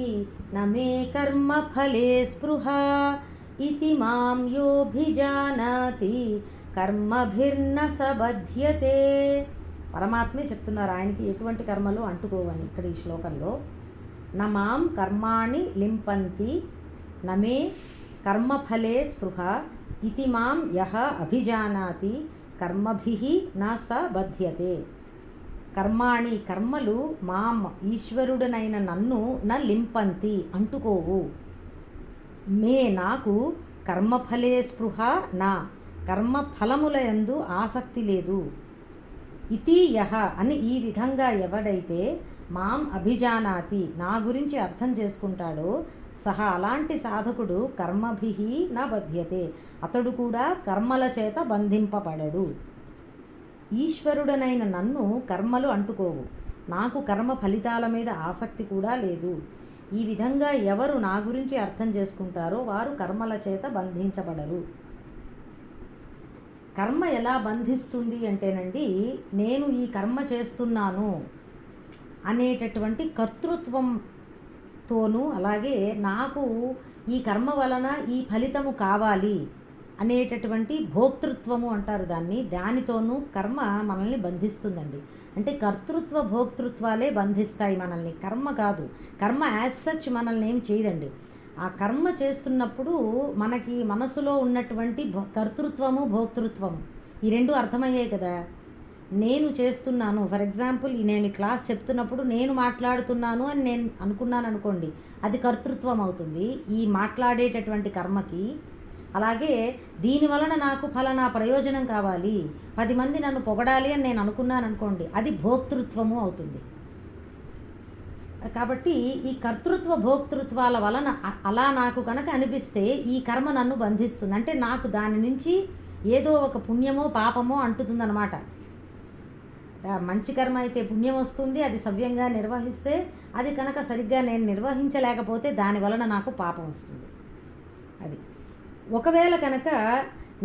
నమే కర్మ ఫలే స్పృహ ఇతి మాం యోభిజానాతి కర్మభిర్న సబధ్యతే. పరమాత్మే చెప్తున్నారు ఆయనకి ఎటువంటి కర్మలు అంటుకోవని ఇక్కడ ఈ శ్లోకంలో. నమాం కర్మాణి లింపంతి నమే కర్మఫలే స్పృహ ఇతి మాం యః అభిజానాతి కర్మభిః న సబధ్యతే. కర్మాణి కర్మలు మాం ఈశ్వరుడనైన నన్ను న లింపంతి అంటుకోవు. మే నాకు కర్మఫలే స్పృహ నా కర్మఫలముల యందు ఆసక్తి లేదు. ఇతి యః అని ఈ విధంగా ఎవడైతే మాం అభిజానాతి నా గురించి అర్థం చేసుకుంటాడో సహ అలాంటి సాధకుడు కర్మభిః న బధ్యతే అతడు కూడా కర్మల చేత బంధింపబడడు. ఈశ్వరుడనైన నన్ను కర్మలు అంటుకోవు, నాకు కర్మ ఫలితాల మీద ఆసక్తి కూడా లేదు. ఈ విధంగా ఎవరు నా గురించి అర్థం చేసుకుంటారో వారు కర్మల చేత బంధించబడరు. కర్మ ఎలా బంధిస్తుంది అంటేనండి, నేను ఈ కర్మ చేస్తున్నాను అనేటటువంటి కర్తృత్వంతోనూ, అలాగే నాకు ఈ కర్మ వలన ఈ ఫలితము కావాలి అనేటటువంటి భోక్తృత్వము అంటారు దానితోనూ కర్మ మనల్ని బంధిస్తుందండి. అంటే కర్తృత్వ భోక్తృత్వాలే బంధిస్తాయి మనల్ని, కర్మ కాదు. కర్మ యాజ్ సచ్ మనల్ని ఏం చేయదండి. ఆ కర్మ చేస్తున్నప్పుడు మనకి మనసులో ఉన్నటువంటి కర్తృత్వము భోక్తృత్వము ఈ రెండు అర్థమయ్యాయి కదా. నేను చేస్తున్నాను, ఫర్ ఎగ్జాంపుల్ నేను క్లాస్ చెప్తున్నప్పుడు నేను మాట్లాడుతున్నాను అని నేను అనుకున్నాను అనుకోండి, అది కర్తృత్వం అవుతుంది. ఈ మాట్లాడేటటువంటి కర్మకి అలాగే దీనివలన నాకు ఫలానా ప్రయోజనం కావాలి, 10 మంది నన్ను పొగడాలి అని నేను అనుకున్నాను అనుకోండి, అది భోక్తృత్వము అవుతుంది. కాబట్టి ఈ కర్తృత్వ భోక్తృత్వాల వలన అలా నాకు కనుక అనిపిస్తే ఈ కర్మ నన్ను బంధిస్తుంది. అంటే నాకు దాని నుంచి ఏదో ఒక పుణ్యమో పాపమో అంటుతుందన్నమాట. మంచి కర్మ అయితే పుణ్యం వస్తుంది, అది సవ్యంగా నిర్వహిస్తే. అది కనుక సరిగ్గా నేను నిర్వహించలేకపోతే దాని వలన నాకు పాపం వస్తుంది. అది ఒకవేళ కనుక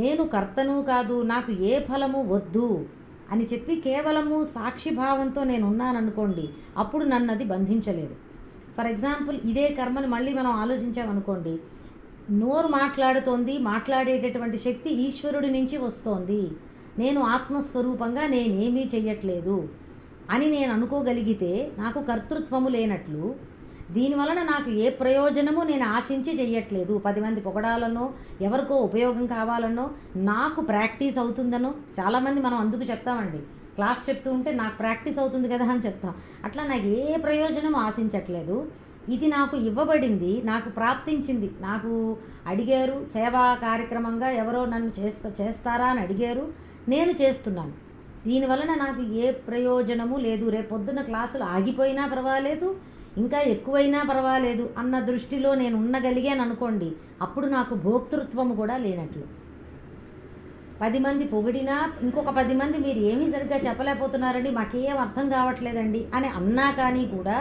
నేను కర్తను కాదు, నాకు ఏ ఫలము వద్దు అని చెప్పి కేవలము సాక్షిభావంతో నేను ఉన్నాననుకోండి, అప్పుడు నన్ను అది బంధించలేదు. ఫర్ ఎగ్జాంపుల్, ఇదే కర్మని మళ్ళీ మనం ఆలోచించామనుకోండి, నోరు మాట్లాడుతోంది, మాట్లాడేటటువంటి శక్తి ఈశ్వరుడి నుంచి వస్తోంది, నేను ఆత్మస్వరూపంగా నేనేమీ చెయ్యట్లేదు అని నేను అనుకోగలిగితే నాకు కర్తృత్వము లేనట్లు. దీనివలన నాకు ఏ ప్రయోజనము నేను ఆశించి చెయ్యట్లేదు, 10 మంది పొగడాలనో ఎవరికో ఉపయోగం కావాలనో నాకు ప్రాక్టీస్ అవుతుందనో. చాలామంది మనం అందుకు చెప్తామండి, క్లాస్ చెప్తూ ఉంటే నాకు ప్రాక్టీస్ అవుతుంది కదా అని చెప్తాం. అట్లా నాకు ఏ ప్రయోజనం ఆశించట్లేదు, ఇది నాకు ఇవ్వబడింది, నాకు ప్రాప్తించింది, నాకు అడిగారు, సేవా కార్యక్రమంగా ఎవరో నన్ను చేస్తారా అని అడిగారు, నేను చేస్తున్నాను. దీనివలన నాకు ఏ ప్రయోజనము లేదు, రేపొద్దున క్లాసులు ఆగిపోయినా పర్వాలేదు, ఇంకా ఎక్కువైనా పర్వాలేదు అన్న దృష్టిలో నేను ఉండగలిగాను అనుకోండి, అప్పుడు నాకు భోక్తృత్వము కూడా లేనట్లు. 10 మంది పొగిడినా, ఇంకొక 10 మంది మీరు ఏమీ సరిగ్గా చెప్పలేకపోతున్నారండి, మాకేం అర్థం కావట్లేదండి అని అన్నా కానీ కూడా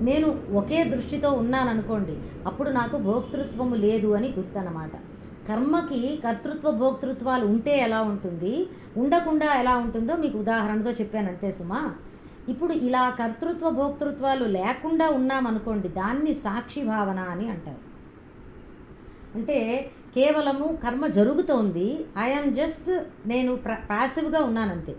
నేను ఒకే దృష్టితో ఉన్నాను అనుకోండి, అప్పుడు నాకు భోక్తృత్వము లేదు అని గుర్తన్నమాట. కర్మకి కర్తృత్వ భోక్తృత్వాలు ఉంటే ఎలా ఉంటుంది, ఉండకుండా ఎలా ఉంటుందో మీకు ఉదాహరణతో చెప్పాను అంతే సుమా. ఇప్పుడు ఇలా కర్తృత్వ భోక్తృత్వాలు లేకుండా ఉన్నామనుకోండి, దాన్ని సాక్షి భావన అని అంటారు. అంటే కేవలము కర్మ జరుగుతోంది, ఐఎమ్ జస్ట్ నేను ప్యాసివ్గా ఉన్నానంతే.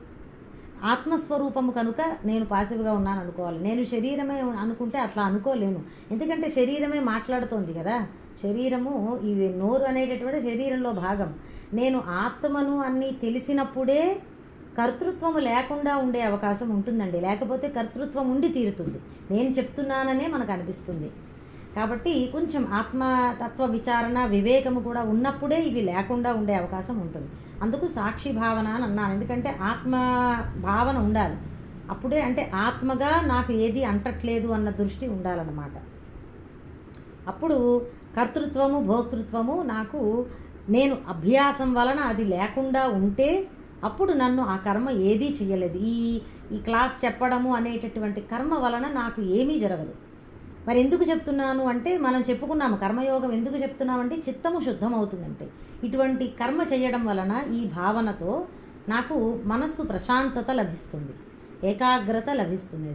ఆత్మస్వరూపము కనుక నేను పాసివ్గా ఉన్నాను అనుకోవాలి. నేను శరీరమే అనుకుంటే అట్లా అనుకోలేను, ఎందుకంటే శరీరమే మాట్లాడుతోంది కదా. శరీరము, ఇవి నోరు అనేటటువంటి శరీరంలో భాగం. నేను ఆత్మను అన్నీ తెలిసినప్పుడే కర్తృత్వము లేకుండా ఉండే అవకాశం ఉంటుందండి, లేకపోతే కర్తృత్వం ఉండి తీరుతుంది. నేను చెప్తున్నాననే మనకు అనిపిస్తుంది. కాబట్టి కొంచెం ఆత్మతత్వ విచారణ, వివేకము కూడా ఉన్నప్పుడే ఇవి లేకుండా ఉండే అవకాశం ఉంటుంది. అందుకు సాక్షి భావన అని అన్నాను, ఎందుకంటే ఆత్మ భావన ఉండాలి. అప్పుడే అంటే ఆత్మగా నాకు ఏది అంటట్లేదు అన్న దృష్టి ఉండాలన్నమాట. అప్పుడు కర్తృత్వము భోక్తృత్వము నాకు, నేను అభ్యాసం వలన అది లేకుండా ఉంటే అప్పుడు నన్ను ఆ కర్మ ఏదీ చెయ్యలేదు. ఈ క్లాస్ చెప్పడము అనేటటువంటి కర్మ వలన నాకు ఏమీ జరగదు. మరి ఎందుకు చెప్తున్నాను అంటే, మనం చెప్పుకున్నాము కర్మయోగం ఎందుకు చెప్తున్నామంటే చిత్తము శుద్ధమవుతుందంటే. ఇటువంటి కర్మ చేయడం వలన ఈ భావనతో నాకు మనస్సు ప్రశాంతత లభిస్తుంది, ఏకాగ్రత లభిస్తుంది.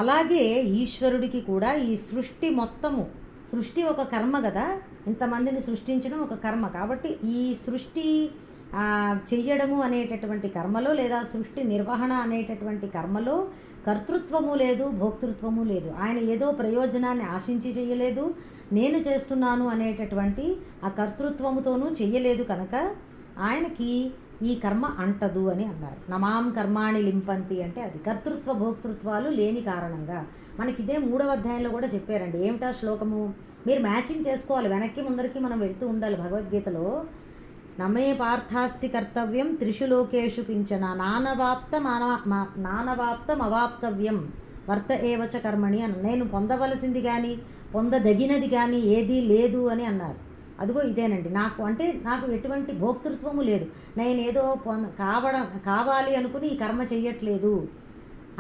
అలాగే ఈశ్వరుడికి కూడా ఈ సృష్టి మొత్తము, సృష్టి ఒక కర్మ కదా, ఇంతమందిని సృష్టించడం ఒక కర్మ. కాబట్టి ఈ సృష్టి చెయ్యడము అనేటటువంటి కర్మలో, లేదా సృష్టి నిర్వహణ అనేటటువంటి కర్మలో కర్తృత్వము లేదు, భోక్తృత్వము లేదు. ఆయన ఏదో ప్రయోజనాన్ని ఆశించి చెయ్యలేదు, నేను చేస్తున్నాను అనేటటువంటి ఆ కర్తృత్వముతోనూ చెయ్యలేదు కనుక ఆయనకి ఈ కర్మ అంటదు అని అన్నారు. నమాం కర్మాణి లింపంతి అంటే అది కర్తృత్వ భోక్తృత్వాలు లేని కారణంగా. మనకి ఇదే 3వ అధ్యాయంలో కూడా చెప్పారండి. ఏమిటా శ్లోకము, మీరు మ్యాచింగ్ చేసుకోవాలి, వెనక్కి ముందరికి మనం వెళ్తూ ఉండాలి. భగవద్గీతలో నమే పార్థాస్తి కర్తవ్యం త్రిషు లోకేషు కించన నానవాప్తం అవాప్తవ్యం వర్త ఏవచ కర్మణి అని. నేను పొందవలసింది కానీ పొందదగినది కానీ ఏదీ లేదు అని అన్నారు. అదిగో ఇదేనండి నాకు, అంటే నాకు ఎటువంటి భోక్తృత్వము లేదు, నేనేదో కావాలి అనుకుని ఈ కర్మ చెయ్యట్లేదు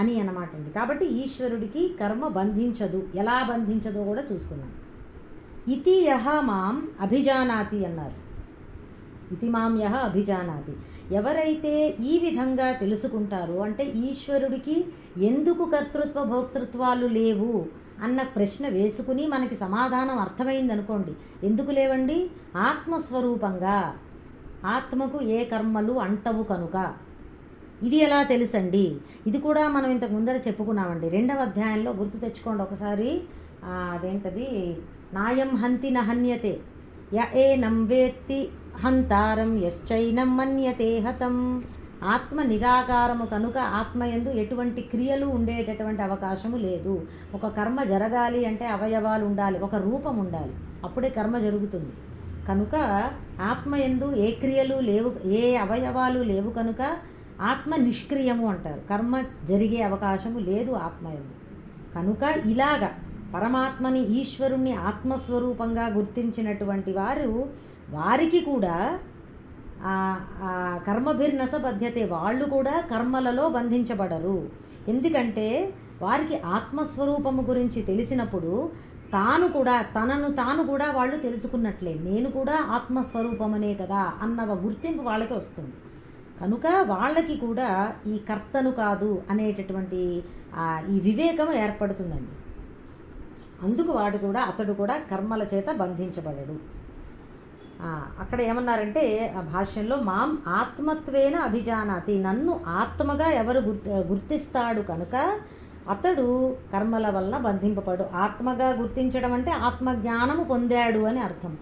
అని అన్నమాట అండి. కాబట్టి ఈశ్వరుడికి కర్మ బంధించదు. ఎలా బంధించదో కూడా చూసుకున్నాం. ఇతి యహ మాం అభిజానాతి అన్నారు. ఇతి మాం యహ అభిజానాతి, ఎవరైతే ఈ విధంగా తెలుసుకుంటారో, అంటే ఈశ్వరుడికి ఎందుకు కర్తృత్వ భోక్తృత్వాలు లేవు అన్న ప్రశ్న వేసుకుని మనకి సమాధానం అర్థమైంది అనుకోండి. ఎందుకు లేవండి, ఆత్మస్వరూపంగా, ఆత్మకు ఏ కర్మలు అంటవు కనుక. ఇది ఎలా తెలుసండి, ఇది కూడా మనం ఇంతకు ముందర చెప్పుకున్నామండి. 2వ అధ్యాయంలో గుర్తు తెచ్చుకోండి ఒకసారి. అదేంటది, నాయం హంతి నహన్యతే య ఏనం వేత్తి హంతారం యశ్చైనం మన్యతే హతం. ఆత్మ నిరాకారము కనుక ఆత్మయందు ఎటువంటి క్రియలు ఉండేటటువంటి అవకాశము లేదు. ఒక కర్మ జరగాలి అంటే అవయవాలు ఉండాలి, ఒక రూపం ఉండాలి, అప్పుడే కర్మ జరుగుతుంది. కనుక ఆత్మ యందు ఏ క్రియలు లేవు, ఏ అవయవాలు లేవు కనుక ఆత్మ నిష్క్రియము అంటారు. కర్మ జరిగే అవకాశము లేదు ఆత్మ యందు. కనుక ఇలాగ పరమాత్మని, ఈశ్వరుణ్ణి ఆత్మస్వరూపంగా గుర్తించినటువంటి వారికి కూడా కర్మభిర్నస బధ్యతే, వాళ్ళు కూడా కర్మలలో బంధించబడరు. ఎందుకంటే వారికి ఆత్మస్వరూపము గురించి తెలిసినప్పుడు తనను తాను కూడా వాళ్ళు తెలుసుకున్నట్లే, నేను కూడా ఆత్మస్వరూపమనే కదా అన్న గుర్తింపు వాళ్ళకి వస్తుంది. కనుక వాళ్ళకి కూడా ఈ కర్తను కాదు అనేటటువంటి ఈ వివేకం ఏర్పడుతుందండి. అందుకు అతడు కూడా కర్మల చేత బంధించబడడు. అక్కడ ఏమన్నారంటే భాష్యంలో, మాం ఆత్మత్వేన అభిజానాతి, నన్ను ఆత్మగా ఎవరు గుర్తిస్తాడు కనుక అతడు కర్మల వలన బంధింపబడు. ఆత్మగా గుర్తించడం అంటే ఆత్మజ్ఞానము పొందాడు అని అర్థం.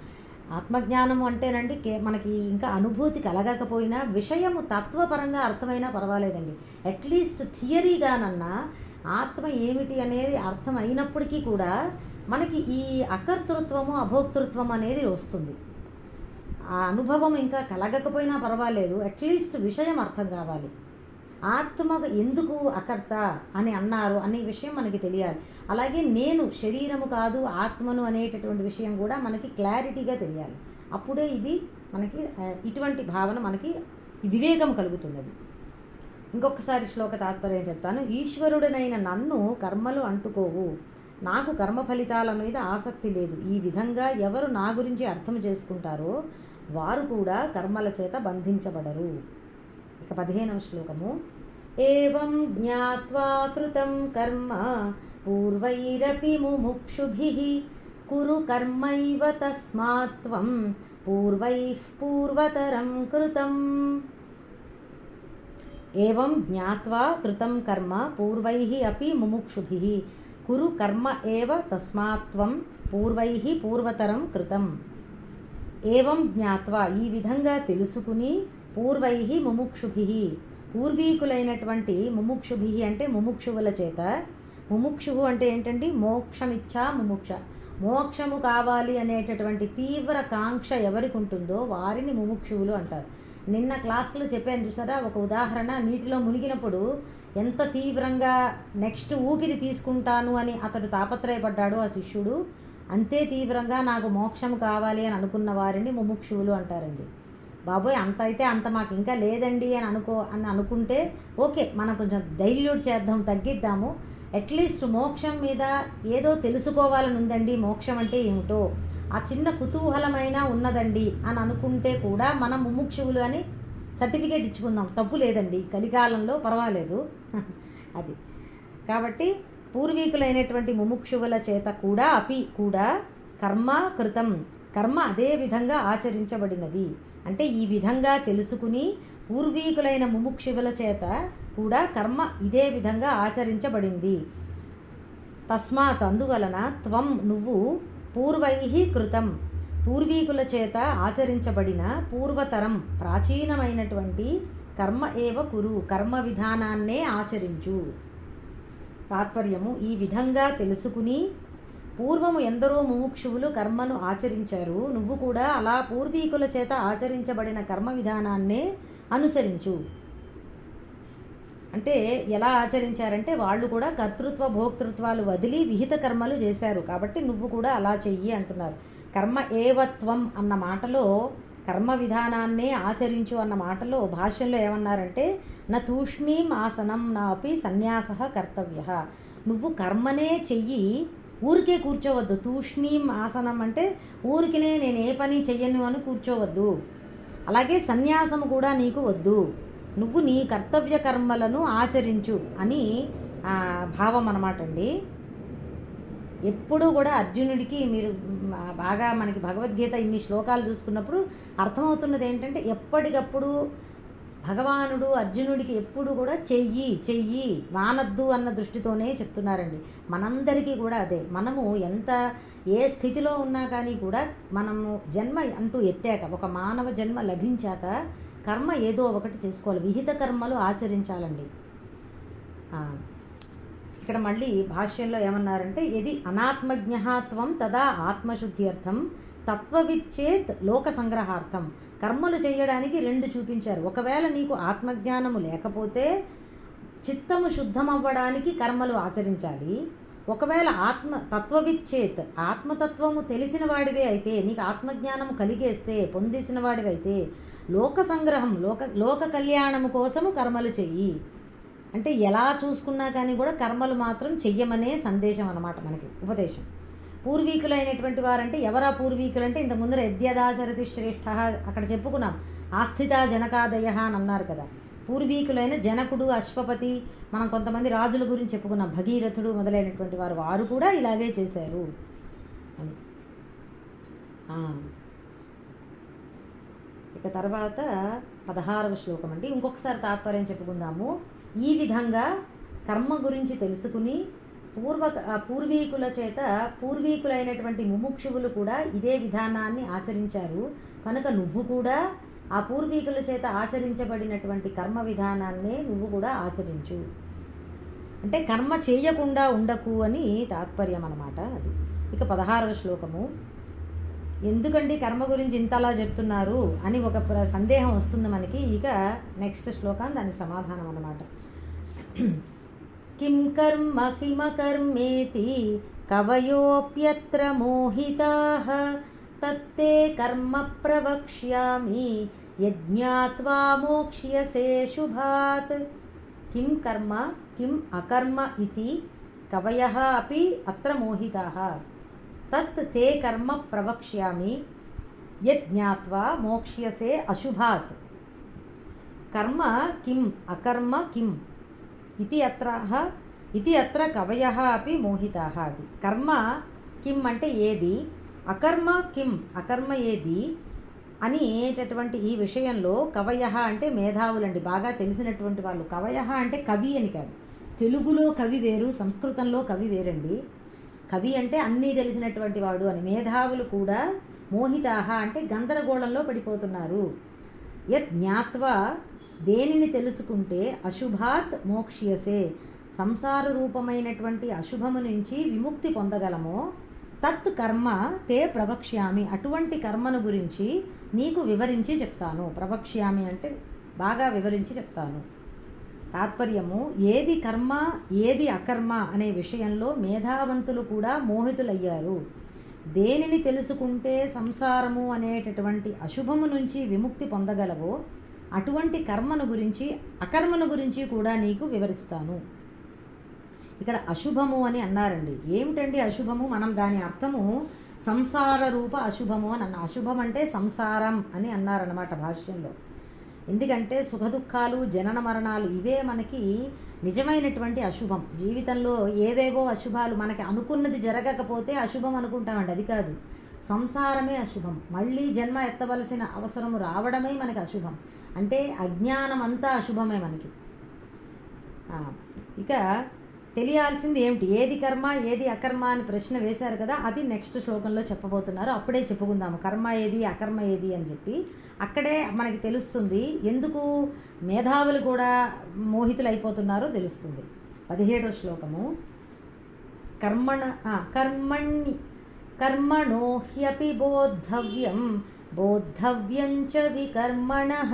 ఆత్మజ్ఞానము అంటేనండి మనకి ఇంకా అనుభూతి కలగకపోయినా విషయము తత్వపరంగా అర్థమైనా పర్వాలేదండి. అట్లీస్ట్ థియరీగానన్నా ఆత్మ ఏమిటి అనేది అర్థం అయినప్పటికీ కూడా మనకి ఈ అకర్తృత్వము, అభోక్తృత్వం అనేది వస్తుంది. ఆ అనుభవం ఇంకా కలగకపోయినా పర్వాలేదు, అట్లీస్ట్ విషయం అర్థం కావాలి. ఆత్మ ఎందుకు అకర్త అని అన్నారు అనే విషయం మనకి తెలియాలి. అలాగే నేను శరీరము కాదు ఆత్మను అనేటటువంటి విషయం కూడా మనకి క్లారిటీగా తెలియాలి. అప్పుడే ఇది మనకి ఇటువంటి భావన, మనకి వివేకం కలుగుతున్నది. ఇంకొకసారి శ్లోక తాత్పర్యం చెప్తాను. ఈశ్వరుడనైన నన్ను కర్మలు అంటుకోవు, నాకు కర్మ ఫలితాల మీద ఆసక్తి లేదు. ఈ విధంగా ఎవరు నా గురించి అర్థం చేసుకుంటారో వారు కూడా కర్మల చేత బంధించబడరు. ఇక 15వ శ్లోకము. ఏవం జ్ఞాత్వా కృతం కర్మ పూర్వైరపి ముముక్షుభిః కురు కర్మైవ తస్మాత్ త్వం పూర్వైః పూర్వతరం కృతం. ఏవం జ్ఞాత్వా కృతం కర్మ పూర్వైః అపి ముముక్షుభిః కురు కర్మ ఏవ తస్మాత్ త్వం పూర్వైః పూర్వతరం కృతం. ఏవం జ్ఞాత్వా, ఈ విధంగా తెలుసుకుని, పూర్వైః ముముక్షుభిః, పూర్వీకులైనటువంటి ముముక్షుభిః అంటే ముముక్షువుల చేత. ముముక్షువు అంటే ఏంటండి? మోక్షమిచ్చా ముముక్ష, మోక్షము కావాలి అనేటటువంటి తీవ్ర కాంక్ష ఎవరికి ఉంటుందో వారిని ముముక్షువులు అంటారు. నిన్న క్లాసులో చెప్పాను చూసారా, ఒక ఉదాహరణ. నీటిలో మునిగినప్పుడు ఎంత తీవ్రంగా నెక్స్ట్ ఊపిరి తీసుకుంటాను అని అతడు తాపత్రయపడ్డాడు ఆ శిష్యుడు, అంతే తీవ్రంగా నాకు మోక్షం కావాలి అని అనుకున్న వారిని ముముక్షువులు అంటారండి. బాబోయ్ అంత అయితే అంత మాకు ఇంకా లేదండి అని అనుకుంటే ఓకే, మనం కొంచెం డైల్యూట్ చేద్దాం, తగ్గిద్దాము. అట్లీస్ట్ మోక్షం మీద ఏదో తెలుసుకోవాలని ఉందండి, మోక్షం అంటే ఏమిటో ఆ చిన్న కుతూహలమైనా ఉన్నదండి అని అనుకుంటే కూడా మనం ముముక్షువులు అని సర్టిఫికేట్ ఇచ్చుకుందాం, తప్పు లేదండి, కలికాలంలో పర్వాలేదు. అది కాబట్టి పూర్వీకులైనటువంటి ముముక్షువుల చేత కూడా కూడా కర్మ కృతం, కర్మ అదే విధంగా ఆచరించబడినది. అంటే ఈ విధంగా తెలుసుకుని పూర్వీకులైన ముముక్షువుల చేత కూడా కర్మ ఇదే విధంగా ఆచరించబడింది. తస్మాత్ అందువలన త్వం నువ్వు పూర్వైః కృతం పూర్వీకుల చేత ఆచరించబడిన పూర్వతరం ప్రాచీనమైనటువంటి కర్మ ఏవ కురు కర్మ విధానాన్నే ఆచరించు. తాత్పర్యము, ఈ విధంగా తెలుసుకుని పూర్వము ఎందరో ముముక్షువులు కర్మను ఆచరించారు, నువ్వు కూడా అలా పూర్వీకుల చేత ఆచరించబడిన కర్మ విధానాన్నే అనుసరించు. అంటే ఎలా ఆచరించారంటే వాళ్ళు కూడా కర్తృత్వ భోక్తృత్వాలు వదిలి విహిత కర్మలు చేశారు, కాబట్టి నువ్వు కూడా అలా చెయ్యి అంటున్నారు. కర్మ ఏవత్వం అన్న మాటలో, కర్మ విధానాన్నే ఆచరించు అన్న మాటలో భాష్యంలో ఏమన్నారంటే, నా తూష్ణీం ఆసనం నాపి సన్యాసః కర్తవ్య. నువ్వు కర్మనే చెయ్యి, ఊరికే కూర్చోవద్దు. తూష్ణీం ఆసనం అంటే ఊరికినే నేను ఏ పని చెయ్యను అని కూర్చోవద్దు. అలాగే సన్యాసము కూడా నీకు వద్దు, నువ్వు నీ కర్తవ్య కర్మలను ఆచరించు అని భావం అన్నమాట అండి. ఎప్పుడూ కూడా అర్జునుడికి మీరు బాగా మనకి భగవద్గీత ఇన్ని శ్లోకాలు చూసుకున్నప్పుడు అర్థమవుతున్నది ఏంటంటే, ఎప్పటికప్పుడు భగవానుడు అర్జునుడికి ఎప్పుడు కూడా చెయ్యి మానద్దు అన్న దృష్టితోనే చెప్తున్నారండి. మనందరికీ కూడా అదే. మనము ఎంత ఏ స్థితిలో ఉన్నా కానీ కూడా మనము జన్మ అంటూ ఎత్తాక, ఒక మానవ జన్మ లభించాక కర్మ ఏదో ఒకటి చేసుకోవాలి, విహిత కర్మలు ఆచరించాలండి. ఇక్కడ మళ్ళీ భాష్యంలో ఏమన్నారంటే, ఇది అనాత్మజ్ఞ త్వం తదా ఆత్మశుద్ధ్యర్థం తత్వవిచ్చేత్ లోక సంగ్రహార్థం. కర్మలు చేయడానికి రెండు చూపించారు. ఒకవేళ నీకు ఆత్మజ్ఞానము లేకపోతే చిత్తము శుద్ధమవ్వడానికి కర్మలు ఆచరించాలి. ఒకవేళ తత్వవిచ్చేత్ ఆత్మతత్వము తెలిసిన వాడివే అయితే, నీకు ఆత్మజ్ఞానము కలిగేస్తే, పొందేసిన వాడివైతే లోక సంగ్రహం లోక కళ్యాణము కోసము కర్మలు చెయ్యి అంటే ఎలా చూసుకున్నా కానీ కూడా కర్మలు మాత్రం చెయ్యమనే సందేశం అన్నమాట, మనకి ఉపదేశం. పూర్వీకులైనటువంటి వారంటే ఎవరా పూర్వీకులు అంటే ఇంత ముందర యద్యదాచరతి శ్రేష్ఠ అక్కడ చెప్పుకున్నాం. ఆస్థిత జనకాదయ అని అన్నారు కదా. పూర్వీకులైన జనకుడు, అశ్వపతి, మనం కొంతమంది రాజుల గురించి చెప్పుకున్నాం, భగీరథుడు మొదలైనటువంటి వారు కూడా ఇలాగే చేశారు అని. ఇక తర్వాత 16వ శ్లోకం అండి. ఇంకొకసారి తాత్పర్యం చెప్పుకుందాము. ఈ విధంగా కర్మ గురించి తెలుసుకుని పూర్వీకుల చేత పూర్వీకులైనటువంటి ముముక్షువులు కూడా ఇదే విధానాన్ని ఆచరించారు కనుక నువ్వు కూడా ఆ పూర్వీకుల చేత ఆచరించబడినటువంటి కర్మ విధానాన్నే నువ్వు కూడా ఆచరించు. అంటే కర్మ చేయకుండా ఉండకు అని తాత్పర్యం అన్నమాట అది. ఇక 16వ శ్లోకము. ఎందుకండి కర్మ గురించి ఇంతలా చెప్తున్నారు అని ఒక సందేహం వస్తుంది మనకి. ఇక నెక్స్ట్ శ్లోకం దానికి సమాధానం అన్నమాట. కిం కర్మ కిమకర్మేతి కవయోప్యత్ర మోహితాః తత్తే కర్మ ప్రవక్ష్యామి యజ్ఞాత్వా మోక్ష్యసే శుభాత్. కిం కర్మ కిం అకర్మ ఇతి కవయః అపి అత్ర మోహితాః తత్ తే కర్మ ప్రవక్ష్యామి యజ్ఞాత్వా మోక్ష్యసే అశుభాత్. కర్మ కిం అకర్మ కిం ఇది అత్ర కవయః అపి మోహితాః. అది కర్మ కిం అంటే ఏది, అకర్మ కిం అకర్మ ఏది అనేటటువంటి ఈ విషయంలో కవయః అంటే మేధావులండి, బాగా తెలిసినటువంటి వాళ్ళు. కవయః అంటే కవి అని కాదు. తెలుగులో కవి వేరు, సంస్కృతంలో కవి వేరండి. కవి అంటే అన్నీ తెలిసినటువంటి వాడు అని. మేధావులు కూడా మోహితాః అంటే గందరగోళంలో పడిపోతున్నారు. యత్ జ్ఞాత్వా దేనిని తెలుసుకుంటే అశుభాత్ మోక్ష్యసే సంసార రూపమైనటువంటి అశుభము నుంచి విముక్తి పొందగలమో తత్ కర్మ తే ప్రవక్ష్యామి అటువంటి కర్మను గురించి నీకు వివరించి చెప్తాను. ప్రవక్ష్యామి అంటే బాగా వివరించి చెప్తాను. తాత్పర్యము ఏది కర్మ ఏది అకర్మ అనే విషయంలో మేధావంతులు కూడా మోహితులయ్యారు. దేనిని తెలుసుకుంటే సంసారము అనేటటువంటి అశుభము నుంచి విముక్తి పొందగలవో అటువంటి కర్మను గురించి అకర్మను గురించి కూడా నీకు వివరిస్తాను. ఇక్కడ అశుభము అని అన్నారండి. ఏమిటండి అశుభము? మనం దాని అర్థము సంసార రూప అశుభము అని అన్న. అశుభం అంటే సంసారం అని అన్నారన్నమాట భాష్యంలో. ఎందుకంటే సుఖదుఖాలు జనన మరణాలు ఇవే మనకి నిజమైనటువంటి అశుభం. జీవితంలో ఏవేవో అశుభాలు మనకి అనుకున్నది జరగకపోతే అశుభం అనుకుంటామండి, అది కాదు. సంసారమే అశుభం. మళ్ళీ జన్మ ఎత్తవలసిన అవసరము రావడమే మనకి అశుభం. అంటే అజ్ఞానం అంతా అశుభమే మనకి. ఇక తెలియాల్సింది ఏమిటి, ఏది కర్మ ఏది అకర్మ అని ప్రశ్న వేశారు కదా, అది నెక్స్ట్ శ్లోకంలో చెప్పబోతున్నారు. అప్పుడే చెప్పుకుందాము కర్మ ఏది అకర్మ ఏది అని చెప్పి. అక్కడే మనకి తెలుస్తుంది ఎందుకు మేధావులు కూడా మోహితులు అయిపోతున్నారో తెలుస్తుంది. 17వ శ్లోకము. కర్మణో హ్యపి బోద్ధవ్యం చ వికర్మణః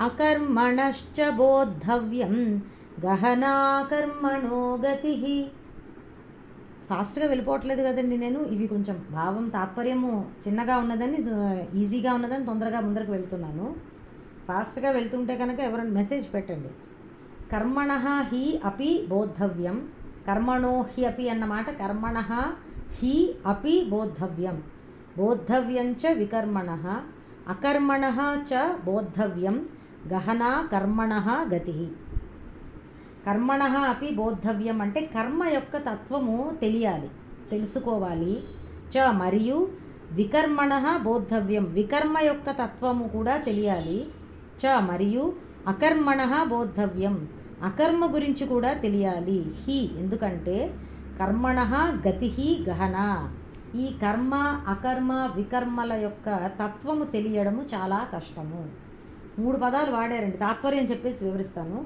అకర్మణశ్చ బోద్ధవ్యం గహనా కర్మణో గతి. ఫాస్ట్గా వెళ్ళిపోవట్లేదు కదండి నేను. ఇవి కొంచెం భావం తాత్పర్యము చిన్నగా ఉన్నదని, ఈజీగా ఉన్నదని తొందరగా ముందరకు వెళ్తున్నాను. ఫాస్ట్గా వెళ్తుంటే కనుక ఎవరైనా మెసేజ్ పెట్టండి. కర్మణః హి అపి బోద్ధవ్యం. కర్మణో హి అపి అన్నమాట. కర్మణః హి అపి బోద్ధవ్యం బోద్ధవ్యం చ వికర్మణః అకర్మణః చ బోద్ధవ్యం గహనా కర్మణః గతి. కర్మణః అపి బోద్ధవ్యం అంటే కర్మ యొక్క తత్వము తెలియాలి, తెలుసుకోవాలి. చ మరియు వికర్మణః బోద్ధవ్యం వికర్మ యొక్క తత్వము కూడా తెలియాలి. చ మరియు అకర్మణః బోద్ధవ్యం అకర్మ గురించి కూడా తెలియాలి. హి ఎందుకంటే కర్మణః గతి గహనా. ఈ కర్మ అకర్మ వికర్మల యొక్క తత్వము తెలియడము చాలా కష్టము. 3 పదాలు వాడారండి, తాత్పర్యం చెప్పేసి వివరిస్తాను.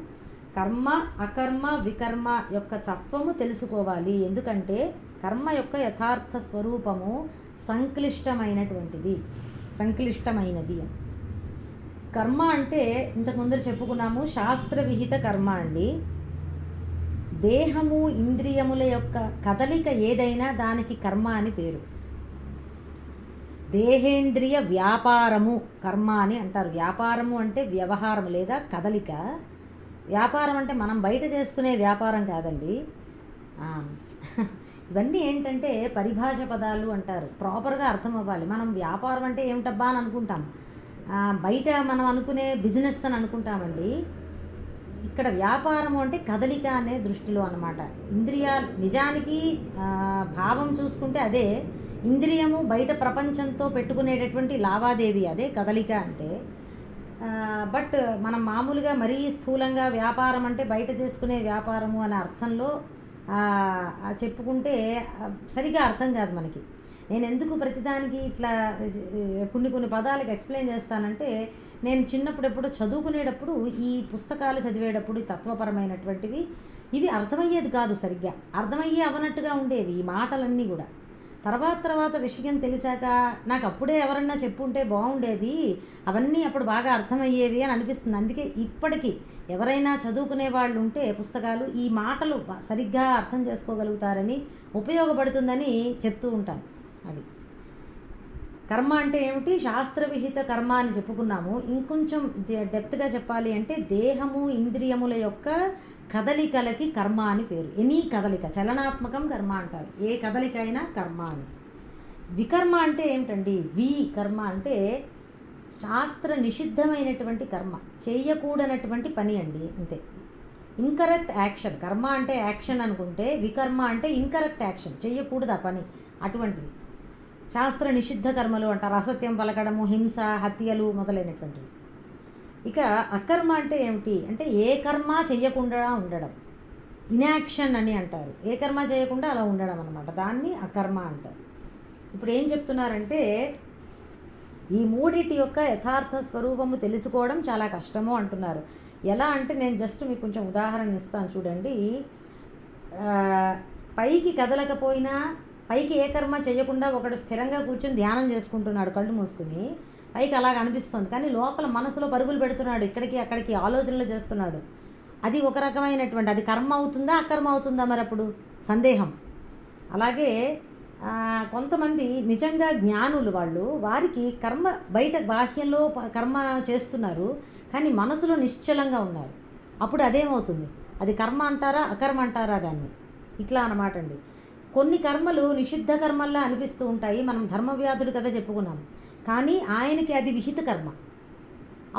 కర్మ అకర్మ వికర్మ యొక్క తత్వము తెలుసుకోవాలి. ఎందుకంటే కర్మ యొక్క యథార్థ స్వరూపము సంక్లిష్టమైనటువంటిది, సంక్లిష్టమైనది. కర్మ అంటే ఇంతకుముందర చెప్పుకున్నాము, శాస్త్ర విహిత కర్మ అండి. దేహము ఇంద్రియముల యొక్క కదలిక ఏదైనా దానికి కర్మ అని పేరు. దేహేంద్రియ వ్యాపారము కర్మ అని అంటారు. వ్యాపారము అంటే వ్యవహారం లేదా కదలిక. వ్యాపారం అంటే మనం బయట చేసుకునే వ్యాపారం కాదండి. ఇవన్నీ ఏంటంటే పరిభాష పదాలు అంటారు, ప్రాపర్గా అర్థం అవ్వాలి. మనం వ్యాపారం అంటే ఏమిటబ్బా అని అనుకుంటాం, బయట మనం అనుకునే బిజినెస్ అని అనుకుంటామండి. ఇక్కడ వ్యాపారము అంటే కదలిక అనే దృష్టిలో అన్నమాట. ఇంద్రియాలు నిజానికి భావం చూసుకుంటే అదే ఇంద్రియము, బయట ప్రపంచంతో పెట్టుకునేటటువంటి లావాదేవీ అదే కదలిక అంటే. బట్ మనం మామూలుగా మరీ స్థూలంగా వ్యాపారం అంటే బయట చేసుకునే వ్యాపారము అనే అర్థంలో చెప్పుకుంటే సరిగా అర్థం కాదు మనకి. నేను ఎందుకు ప్రతిదానికి ఇట్లా కొన్ని పదాలకు ఎక్స్ప్లెయిన్ చేస్తానంటే, నేను చిన్నప్పుడు ఎప్పుడో చదువుకునేటప్పుడు ఈ పుస్తకాలు చదివేటప్పుడు తత్వపరమైనటువంటివి ఇవి అర్థమయ్యేది కాదు, సరిగ్గా అర్థమయ్యే అవనట్టుగా ఉండేవి ఈ మాటలన్నీ కూడా. తర్వాత విషయం తెలిసాక నాకు అప్పుడే ఎవరన్నా చెప్పుంటే బాగుండేది, అవన్నీ అప్పుడు బాగా అర్థమయ్యేవి అని అనిపిస్తుంది. అందుకే ఇప్పటికీ ఎవరైనా చదువుకునే వాళ్ళు ఉంటే పుస్తకాలు ఈ మాటలు సరిగ్గా అర్థం చేసుకోగలుగుతారని, ఉపయోగపడుతుందని చెప్తూ ఉంటాను. అది కర్మ అంటే ఏమిటి, శాస్త్రవిహిత కర్మ అని చెప్పుకున్నాము. ఇంకొంచెం డెప్త్గా చెప్పాలి అంటే దేహము ఇంద్రియముల యొక్క కదలికలకి కర్మ అని పేరు. ఎనీ కదలిక, చలనాత్మకం కర్మ అంటారు. ఏ కదలిక అయినా కర్మ అని. వికర్మ అంటే ఏమిటండి, కర్మ అంటే శాస్త్ర నిషిద్ధమైనటువంటి కర్మ, చేయకూడనటువంటి పని అండి, అంతే. Incorrect action. కర్మ అంటే యాక్షన్ అనుకుంటే, వికర్మ అంటే ఇన్కరెక్ట్ యాక్షన్, చేయకూడదు ఆ పని, అటువంటిది శాస్త్ర నిషిద్ధ కర్మలు అంటారు. అసత్యం పలకడము, హింస, హత్యలు మొదలైనటువంటివి. ఇక అకర్మ అంటే ఏమిటి అంటే ఏ కర్మ చేయకుండా ఉండడం, ఇన్యాక్షన్ అని అంటారు. ఏ కర్మ చేయకుండా అలా ఉండడం అన్నమాట, దాన్ని అకర్మ అంటారు. ఇప్పుడు ఏం చెప్తున్నారంటే, ఈ మూడిటి యొక్క యథార్థ స్వరూపము తెలుసుకోవడం చాలా కష్టము అంటున్నారు. ఎలా అంటే నేను జస్ట్ మీకు కొంచెం ఉదాహరణ ఇస్తాను చూడండి. పైకి కదలకపోయినా, పైకి ఏ కర్మ చేయకుండా ఒకడు స్థిరంగా కూర్చొని ధ్యానం చేసుకుంటున్నాడు కళ్ళు మూసుకుని, పైకి అలాగ అనిపిస్తుంది, కానీ లోపల మనసులో పరుగులు పెడుతున్నాడు, ఇక్కడికి అక్కడికి ఆలోచనలు చేస్తున్నాడు. అది ఒక రకమైనటువంటి, అది కర్మ అవుతుందా అకర్మ అవుతుందా మరి అప్పుడు సందేహం. అలాగే కొంతమంది నిజంగా జ్ఞానులు వారికి కర్మ బయట బాహ్యంలో కర్మ చేస్తున్నారు, కానీ మనసులో నిశ్చలంగా ఉన్నారు. అప్పుడు అదేమవుతుంది, అది కర్మ అంటారా అకర్మ అంటారా దాన్ని, ఇట్లా అన్నమాట అండి. కొన్ని కర్మలు నిషిద్ధ కర్మల్లా అనిపిస్తూ ఉంటాయి. మనం ధర్మవ్యాధుడు కదా చెప్పుకున్నాం, కానీ ఆయనకి అది విహిత కర్మ.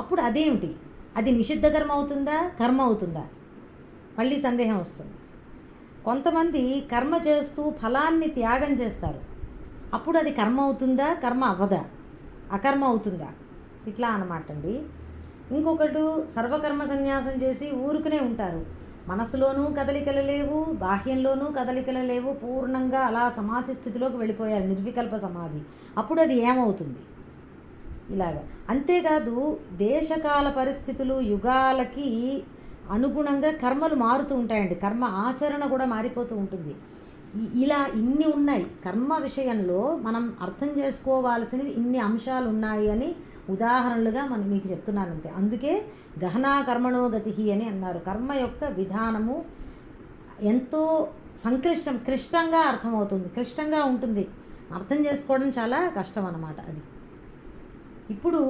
అప్పుడు అదేమిటి, అది నిషిద్ధ కర్మ అవుతుందా కర్మ అవుతుందా, మళ్ళీ సందేహం వస్తుంది. కొంతమంది కర్మ చేస్తూ ఫలాన్ని త్యాగం చేస్తారు, అప్పుడు అది కర్మ అవుతుందా కర్మ అవ్వదా, అకర్మ అవుతుందా, ఇట్లా అన్నమాట అండి. ఇంకొకటి సర్వకర్మ సన్యాసం చేసి ఊరుకునే ఉంటారు, మనసులోనూ కదలికలు లేవు, బాహ్యంలోనూ కదలికలు లేవు, పూర్ణంగా అలా సమాధి స్థితిలోకి వెళ్ళిపోయారు, నిర్వికల్ప సమాధి. అప్పుడు అది ఏమవుతుంది, ఇలాగా. అంతేకాదు దేశకాల పరిస్థితులు, యుగాలకి అనుగుణంగా కర్మలు మారుతూ ఉంటాయండి, కర్మ ఆచరణ కూడా మారిపోతూ ఉంటుంది. ఇలా ఇన్ని ఉన్నాయి కర్మ విషయంలో, మనం అర్థం చేసుకోవాల్సినవి ఇన్ని అంశాలు ఉన్నాయి అని ఉదాహరణలుగా మీకు చెప్తున్నాను అంతే. అందుకే గహనా కర్మణో గతి అని అన్నారు. కర్మ యొక్క విధానము ఎంతో క్లిష్టంగా అర్థమవుతుంది, క్లిష్టంగా ఉంటుంది, అర్థం చేసుకోవడం చాలా కష్టం అన్నమాట అది. ఇప్పుడు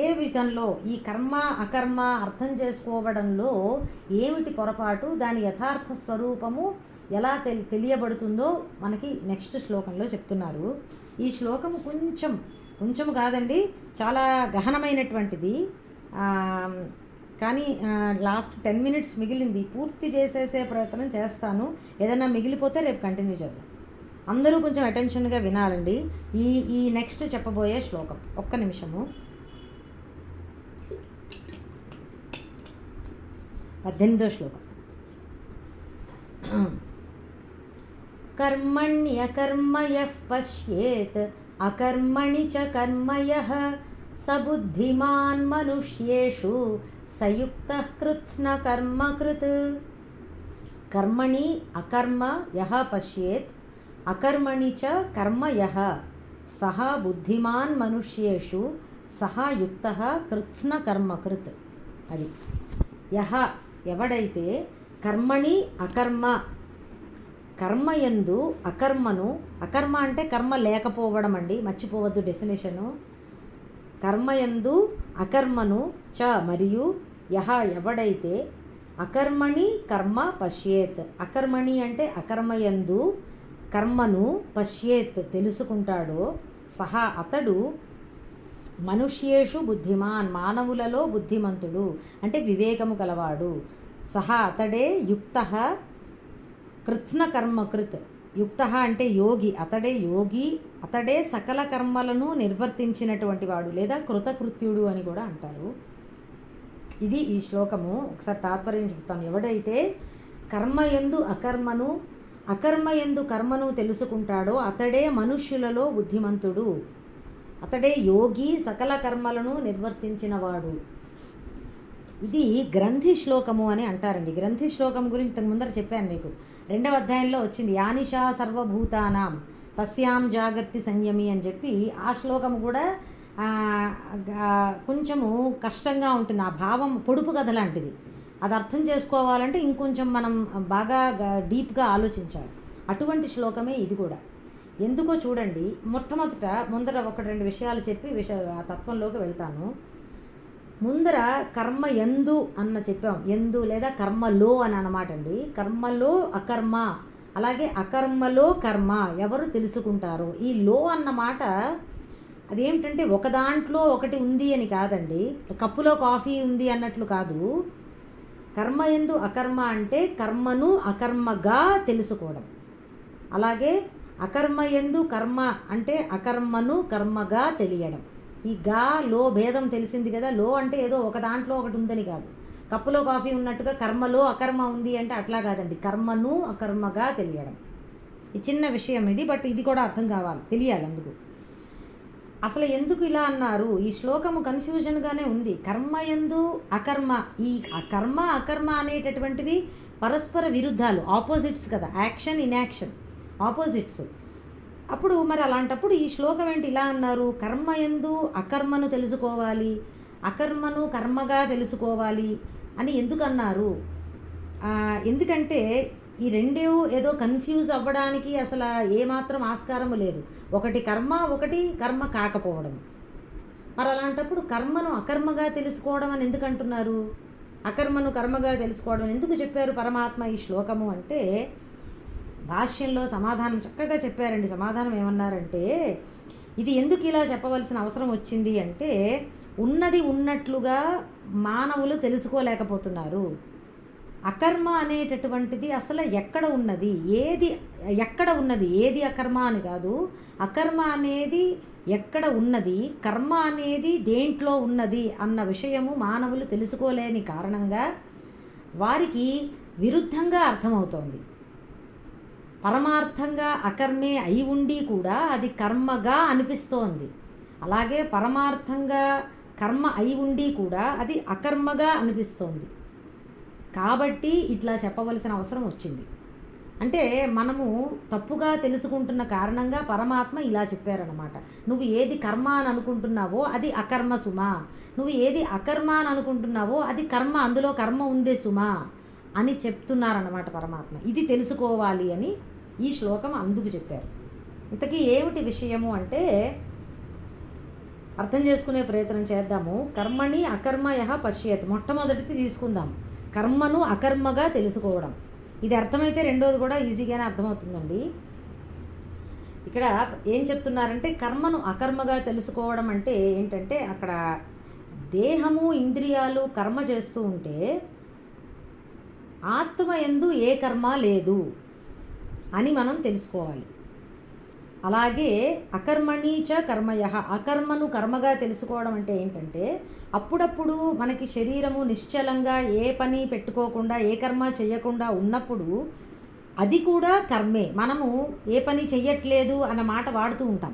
ఏ విధంలో ఈ కర్మ అకర్మ అర్థం చేసుకోవడంలో ఏమిటి పొరపాటు, దాని యథార్థ స్వరూపము ఎలా తెలియబడుతుందో మనకి నెక్స్ట్ శ్లోకంలో చెప్తున్నారు. ఈ శ్లోకము కొంచెం కాదండి, చాలా గహనమైనటువంటిది. కానీ లాస్ట్ 10 minutes మిగిలింది, పూర్తి చేసేసే ప్రయత్నం చేస్తాను. ఏదైనా మిగిలిపోతే రేపు కంటిన్యూ చేద్దాం. అందరూ కొంచెం అటెన్షన్గా వినాలండి ఈ నెక్స్ట్ చెప్పబోయే శ్లోకం. ఒక్క నిమిషము. 18వ శ్లోకం. కర్మణ్యకర్మయః పశ్యేత్ అకర్మణి చ కర్మయః సబుద్ధిమాన్ మనుష్యేషు సయుక్తః కృత్స్న కర్మకృత్. కర్మణి అకర్మ యః పశ్యేత్ అకర్మణి చ కర్మ యః సహ బుద్ధిమాన్ మనుష్యేషు సహ యుక్తః కృత్స్న కర్మకృత్. అది యః ఎవడైతే కర్మణి అకర్మ కర్మయందు అకర్మను, అకర్మ అంటే కర్మ లేకపోవడం అండి, మర్చిపోవద్దు డెఫినేషను. కర్మయందు అకర్మను చ మరియు యహ ఎవడైతే అకర్మణి కర్మ పశ్యేత్, అకర్మణి అంటే అకర్మయందు కర్మను పశ్యేత్ తెలుసుకుంటాడో సహా అతడు మనుష్యేషు బుద్ధిమాన్ మానవులలో బుద్ధిమంతుడు అంటే వివేకము గలవాడు. సహా అతడే యుక్తః కృత్స్న కర్మకృత్. యుక్త అంటే యోగి, అతడే యోగి, అతడే సకల కర్మలను నిర్వర్తించినటువంటి వాడు లేదా కృతకృత్యుడు అని కూడా అంటారు. ఇది ఈ శ్లోకము. ఒకసారి తాత్పర్యం చెప్తాను. ఎవడైతే కర్మయందు అకర్మను అకర్మయందు కర్మను తెలుసుకుంటాడో అతడే మనుష్యులలో బుద్ధిమంతుడు, అతడే యోగి, సకల కర్మలను నిర్వర్తించినవాడు. ఇది గ్రంథి శ్లోకము అని అంటారండి. గ్రంథి శ్లోకం గురించి ఇంతకు ముందర చెప్పాను మీకు. 2వ అధ్యాయంలో వచ్చింది యానిషా సర్వభూతానాం తస్యాం జాగర్తి సంయమి అని చెప్పి. ఆ శ్లోకం కూడా కొంచెము కష్టంగా ఉంటుంది. ఆ భావం పొడుపు కథ లాంటిది. అది అర్థం చేసుకోవాలంటే ఇంకొంచెం మనం బాగా డీప్గా ఆలోచించాలి. అటువంటి శ్లోకమే ఇది కూడా. ఎందుకో చూడండి. ముందర 1-2 విషయాలు చెప్పి ఆ తత్వంలోకి వెళ్తాను. ముందర కర్మ ఎందు అన్న చెప్పాం. ఎందు లేదా కర్మలో అని అన్నమాట అండి. కర్మలో అకర్మ, అలాగే అకర్మలో కర్మ ఎవరు తెలుసుకుంటారో. ఈ లో అన్నమాట అదేమిటంటే ఒక దాంట్లో ఒకటి ఉంది అని కాదండి, కప్పులో కాఫీ ఉంది అన్నట్లు కాదు. కర్మ ఎందు అకర్మ అంటే కర్మను అకర్మగా తెలుసుకోవడం. అలాగే అకర్మ ఎందు కర్మ అంటే అకర్మను కర్మగా తెలియడం. ఈ గా లో భేదం తెలిసింది కదా. లో అంటే ఏదో ఒక దాంట్లో ఒకటి ఉందని కాదు. కప్పులో కాఫీ ఉన్నట్టుగా కర్మలో అకర్మ ఉంది అంటే అట్లా కాదండి. కర్మను అకర్మగా తెలియడం. ఈ చిన్న విషయం ఇది, బట్ ఇది కూడా అర్థం కావాలి, తెలియాలి. అందుకు అసలు ఎందుకు ఇలా అన్నారు, ఈ శ్లోకము కన్ఫ్యూజన్గానే ఉంది. కర్మయందు అకర్మ, ఈ కర్మ అకర్మ అనేటటువంటివి పరస్పర విరుద్ధాలు, ఆపోజిట్స్ కదా. Action inaction opposites. అప్పుడు మరి అలాంటప్పుడు ఈ శ్లోకం ఏంటి ఇలా అన్నారు? కర్మయందు అకర్మను తెలుసుకోవాలి, అకర్మను కర్మగా తెలుసుకోవాలి అని ఎందుకు అన్నారు? ఎందుకంటే ఈ రెండు ఏదో కన్ఫ్యూజ్ అవ్వడానికి అసలు ఏమాత్రం ఆస్కారము లేదు. ఒకటి కర్మ, ఒకటి కర్మ కాకపోవడం. మరి అలాంటప్పుడు కర్మను అకర్మగా తెలుసుకోవడం అని ఎందుకు అంటున్నారు? అకర్మను కర్మగా తెలుసుకోవడం ఎందుకు చెప్పారు పరమాత్మ ఈ శ్లోకము అంటే, భాష్యంలో సమాధానం చక్కగా చెప్పారండి. సమాధానం ఏమన్నారంటే, ఇది ఎందుకు ఇలా చెప్పవలసిన అవసరం వచ్చింది అంటే, ఉన్నది ఉన్నట్లుగా మానవులు తెలుసుకోలేకపోతున్నారు. అకర్మ అనేటటువంటిది అసలు ఎక్కడ ఉన్నది, ఎక్కడ ఉన్నది, ఏది అకర్మ అని కాదు. అకర్మ అనేది ఎక్కడ ఉన్నది, కర్మ అనేది దేంట్లో ఉన్నది అన్న విషయము మానవులు తెలుసుకోలేని కారణంగా వారికి విరుద్ధంగా అర్థమవుతోంది. పరమార్థంగా అకర్మే అయి ఉండి కూడా అది కర్మగా అనిపిస్తోంది. అలాగే పరమార్థంగా కర్మ అయి ఉండి కూడా అది అకర్మగా అనిపిస్తోంది. కాబట్టి ఇట్లా చెప్పవలసిన అవసరం వచ్చింది. అంటే మనము తప్పుగా తెలుసుకుంటున్న కారణంగా పరమాత్మ ఇలా చెప్పారనమాట. నువ్వు ఏది కర్మ అని అనుకుంటున్నావో అది అకర్మ సుమా, నువ్వు ఏది అకర్మ అని అనుకుంటున్నావో అది కర్మ, అందులో కర్మ ఉందే సుమా అని చెప్తున్నారన్నమాట పరమాత్మ. ఇది తెలుసుకోవాలి అని ఈ శ్లోకం అందుకు చెప్పారు. ఇంతకీ ఏమిటి విషయము అంటే అర్థం చేసుకునే ప్రయత్నం చేద్దాము. కర్మని అకర్మయః పశ్యేత్. మొట్టమొదటిది తీసుకుందాం, కర్మను అకర్మగా తెలుసుకోవడం. ఇది అర్థమైతే రెండోది కూడా ఈజీగానే అర్థమవుతుందండి. ఇక్కడ ఏం చెప్తున్నారంటే, కర్మను అకర్మగా తెలుసుకోవడం అంటే ఏంటంటే, అక్కడ దేహము ఇంద్రియాలు కర్మ చేస్తూ ఉంటే ఆత్మ యందు ఏ కర్మ లేదు అని మనం తెలుసుకోవాలి. అలాగే అకర్మణి చ కర్మయః, అకర్మను కర్మగా తెలుసుకోవడం అంటే ఏంటంటే, అప్పుడప్పుడు మనకి శరీరము నిశ్చలంగా ఏ పని పెట్టుకోకుండా ఏ కర్మ చెయ్యకుండా ఉన్నప్పుడు అది కూడా కర్మే. మనము ఏ పని చెయ్యట్లేదు అన్న మాట వాడుతూ ఉంటాం.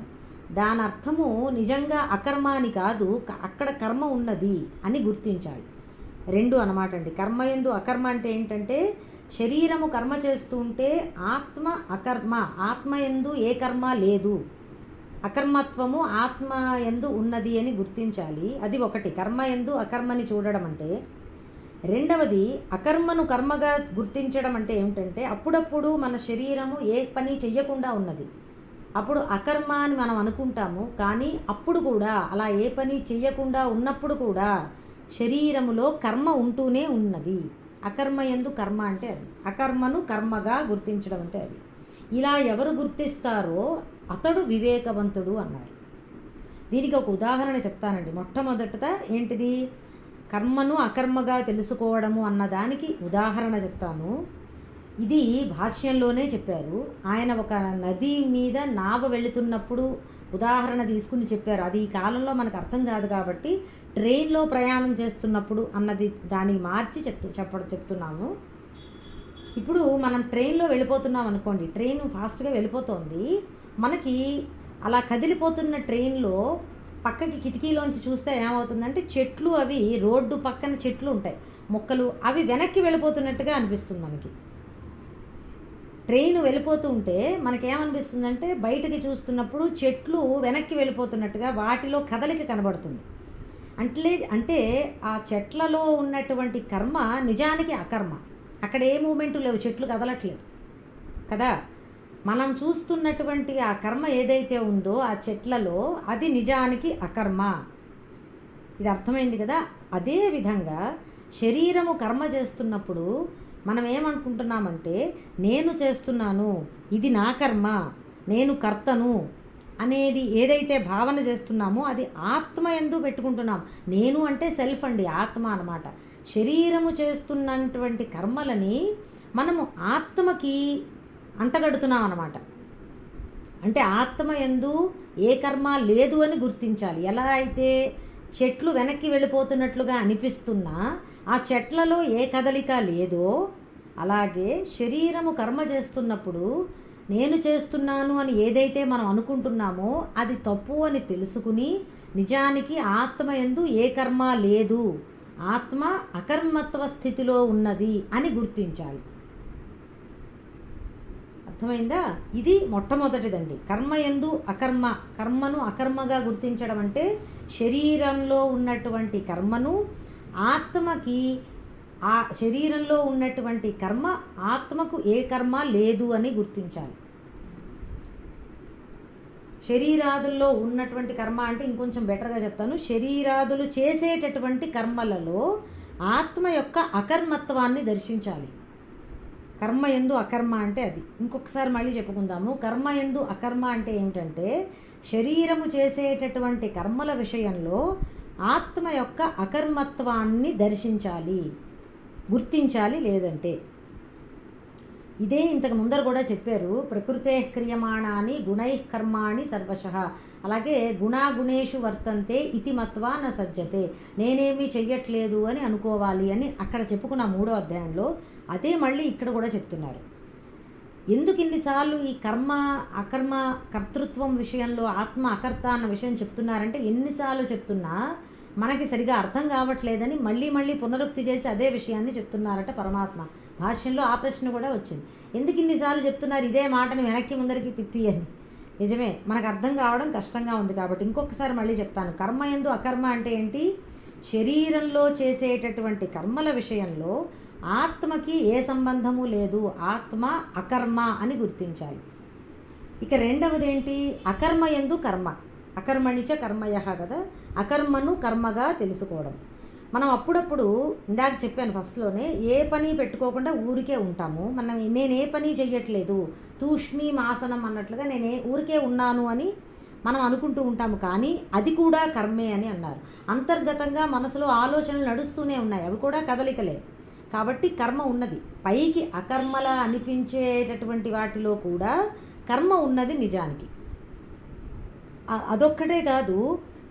దాని అర్థము నిజంగా అకర్మ అని కాదు, అక్కడ కర్మ ఉన్నది అని గుర్తించాలి. రెండు అనమాట అండి. కర్మయందు అకర్మ అంటే ఏంటంటే శరీరము కర్మ చేస్తూ ఉంటే ఆత్మ అకర్మ, ఆత్మయందు ఏ కర్మ లేదు, అకర్మత్వము ఆత్మ యందు ఉన్నది అని గుర్తించాలి. అది ఒకటి కర్మ యందు అకర్మని చూడడం అంటే. రెండవది అకర్మను కర్మగా గుర్తించడం అంటే ఏమిటంటే అప్పుడప్పుడు మన శరీరము ఏ పని చెయ్యకుండా ఉన్నది, అప్పుడు అకర్మ అని మనం అనుకుంటాము. కానీ అప్పుడు కూడా అలా ఏ పని చెయ్యకుండా ఉన్నప్పుడు కూడా శరీరములో కర్మ ఉంటూనే ఉన్నది. అకర్మ యందు కర్మ అంటే అది, అకర్మను కర్మగా గుర్తించడం అంటే అది. ఇలా ఎవరు గుర్తిస్తారో అతడు వివేకవంతుడు అన్నారు. దీనికి ఒక ఉదాహరణ చెప్తానండి. మొట్టమొదట ఏంటిది, కర్మను అకర్మగా తెలుసుకోవడము అన్నదానికి ఉదాహరణ చెప్తాను. ఇది భాష్యంలోనే చెప్పారు. ఆయన ఒక నది మీద నావ వెళుతున్నప్పుడు ఉదాహరణ తీసుకుని చెప్పారు. అది ఈ కాలంలో మనకు అర్థం కాదు కాబట్టి ట్రైన్లో ప్రయాణం చేస్తున్నప్పుడు అన్నది దానికి మార్చి చెప్తున్నాము. ఇప్పుడు మనం ట్రైన్లో వెళ్ళిపోతున్నాం అనుకోండి, ట్రైన్ ఫాస్ట్గా వెళ్ళిపోతుంది. మనకి అలా కదిలిపోతున్న ట్రైన్లో పక్కకి కిటికీలోంచి చూస్తే ఏమవుతుందంటే చెట్లు, అవి రోడ్డు పక్కన చెట్లు ఉంటాయి, మొక్కలు, అవి వెనక్కి వెళ్ళిపోతున్నట్టుగా అనిపిస్తుంది మనకి. ట్రైన్ వెళ్ళిపోతూ ఉంటే మనకేమనిపిస్తుందంటే బయటకి చూస్తున్నప్పుడు చెట్లు వెనక్కి వెళ్ళిపోతున్నట్టుగా వాటిలో కదలిక కనబడుతుంది. అంటే ఆ చెట్లలో ఉన్నటువంటి కర్మ నిజానికి అకర్మ. అక్కడ ఏ మూమెంటు లేవు, చెట్లు కదలట్లేదు కదా. మనం చూస్తున్నటువంటి ఆ కర్మ ఏదైతే ఉందో ఆ చెట్లలో, అది నిజానికి అకర్మ. ఇది అర్థమైంది కదా. అదేవిధంగా శరీరము కర్మ చేస్తున్నప్పుడు మనం ఏమనుకుంటున్నామంటే నేను చేస్తున్నాను, ఇది నా కర్మ, నేను కర్తను అనేది ఏదైతే భావన చేస్తున్నామో అది ఆత్మ యందు పెట్టుకుంటున్నాం. నేను అంటే సెల్ఫ్ అండి, ఆత్మ అన్నమాట. శరీరము చేస్తున్నటువంటి కర్మలని మనము ఆత్మకి అంటగడుతున్నాం అన్నమాట. అంటే ఆత్మ యందు ఏ కర్మ లేదు అని గుర్తించాలి. ఎలా అయితే చెట్లు వెనక్కి వెళ్ళిపోతున్నట్లుగా అనిపిస్తున్నా ఆ చెట్లలో ఏ కదలిక లేదో, అలాగే శరీరము కర్మ చేస్తున్నప్పుడు నేను చేస్తున్నాను అని ఏదైతే మనం అనుకుంటున్నామో అది తప్పు అని తెలుసుకుని నిజానికి ఆత్మ యందు ఏ కర్మ లేదు, ఆత్మ అకర్మత్వ స్థితిలో ఉన్నది అని గుర్తించాలి. అర్థమైందా? ఇది మొట్టమొదటిదండి. కర్మయందు అకర్మ, కర్మను అకర్మగా గుర్తించడం అంటే శరీరంలో ఉన్నటువంటి కర్మను ఆత్మకి, ఆ శరీరంలో ఉన్నటువంటి కర్మ ఆత్మకు ఏ కర్మ లేదు అని గుర్తించాలి. శరీరాదుల్లో ఉన్నటువంటి కర్మ అంటే ఇంకొంచెం బెటర్గా చెప్తాను. శరీరాదులు చేసేటటువంటి కర్మలలో ఆత్మ యొక్క అకర్మత్వాన్ని దర్శించాలి. కర్మ యందు అకర్మ అంటే అది. ఇంకొకసారి మళ్ళీ చెప్పుకుందాము. కర్మ యందు అకర్మ అంటే ఏమిటంటే శరీరము చేసేటటువంటి కర్మల విషయంలో ఆత్మ యొక్క అకర్మత్వాన్ని దర్శించాలి, గుర్తించాలి. లేదంటే ఇదే ఇంతకు ముందర కూడా చెప్పారు. ప్రకృతే క్రియమాణాని గుణై కర్మాణి సర్వశః. అలాగే గుణాగుణేషు వర్తంతే ఇతి మత్వా న సజ్జతే. నేనేమీ చెయ్యట్లేదు అని అనుకోవాలి అని అక్కడ చెప్పుకున్న 3వ అధ్యాయంలో అదే మళ్ళీ ఇక్కడ కూడా చెప్తున్నారు. ఎందుకు ఇన్నిసార్లు ఈ కర్మ అకర్మ కర్తృత్వం విషయంలో ఆత్మ అకర్త అన్న విషయం చెప్తున్నారంటే ఎన్నిసార్లు చెప్తున్నా మనకి సరిగా అర్థం కావట్లేదని మళ్ళీ మళ్ళీ పునరుక్తి చేసి అదే విషయాన్ని చెప్తున్నారట పరమాత్మ. భాష్యంలో ఆ ప్రశ్న కూడా వచ్చింది, ఎందుకు ఇన్నిసార్లు చెప్తున్నారు ఇదే మాటని వెనక్కి ముందరికి తిప్పి అని. నిజమే, మనకు అర్థం కావడం కష్టంగా ఉంది కాబట్టి ఇంకొకసారి మళ్ళీ చెప్తాను. కర్మ యందు అకర్మ అంటే ఏంటి? శరీరంలో చేసేటటువంటి కర్మల విషయంలో ఆత్మకి ఏ సంబంధము లేదు, ఆత్మ అకర్మ అని గుర్తించాలి. ఇక రెండవది ఏంటి? అకర్మ యందు కర్మ, అకర్మణిచ కర్మయః కదా. అకర్మను కర్మగా తెలుసుకోవడం. మనం అప్పుడప్పుడు ఇందాక చెప్పాను ఫస్ట్లోనే, ఏ పని పెట్టుకోకుండా ఊరికే ఉంటాము. నేనే పని చెయ్యట్లేదు, తూష్ణీం ఆసనం అన్నట్లుగా ఊరికే ఉన్నాను అని మనం అనుకుంటూ ఉంటాము. కానీ అది కూడా కర్మే అని అన్నారు. అంతర్గతంగా మనసులో ఆలోచనలు నడుస్తూనే ఉన్నాయి, అవి కూడా కదలికలే. కాబట్టి కర్మ ఉన్నది. పైకి అకర్మలా అనిపించేటటువంటి వాటిలో కూడా కర్మ ఉన్నది నిజానికి. అదొక్కటే కాదు,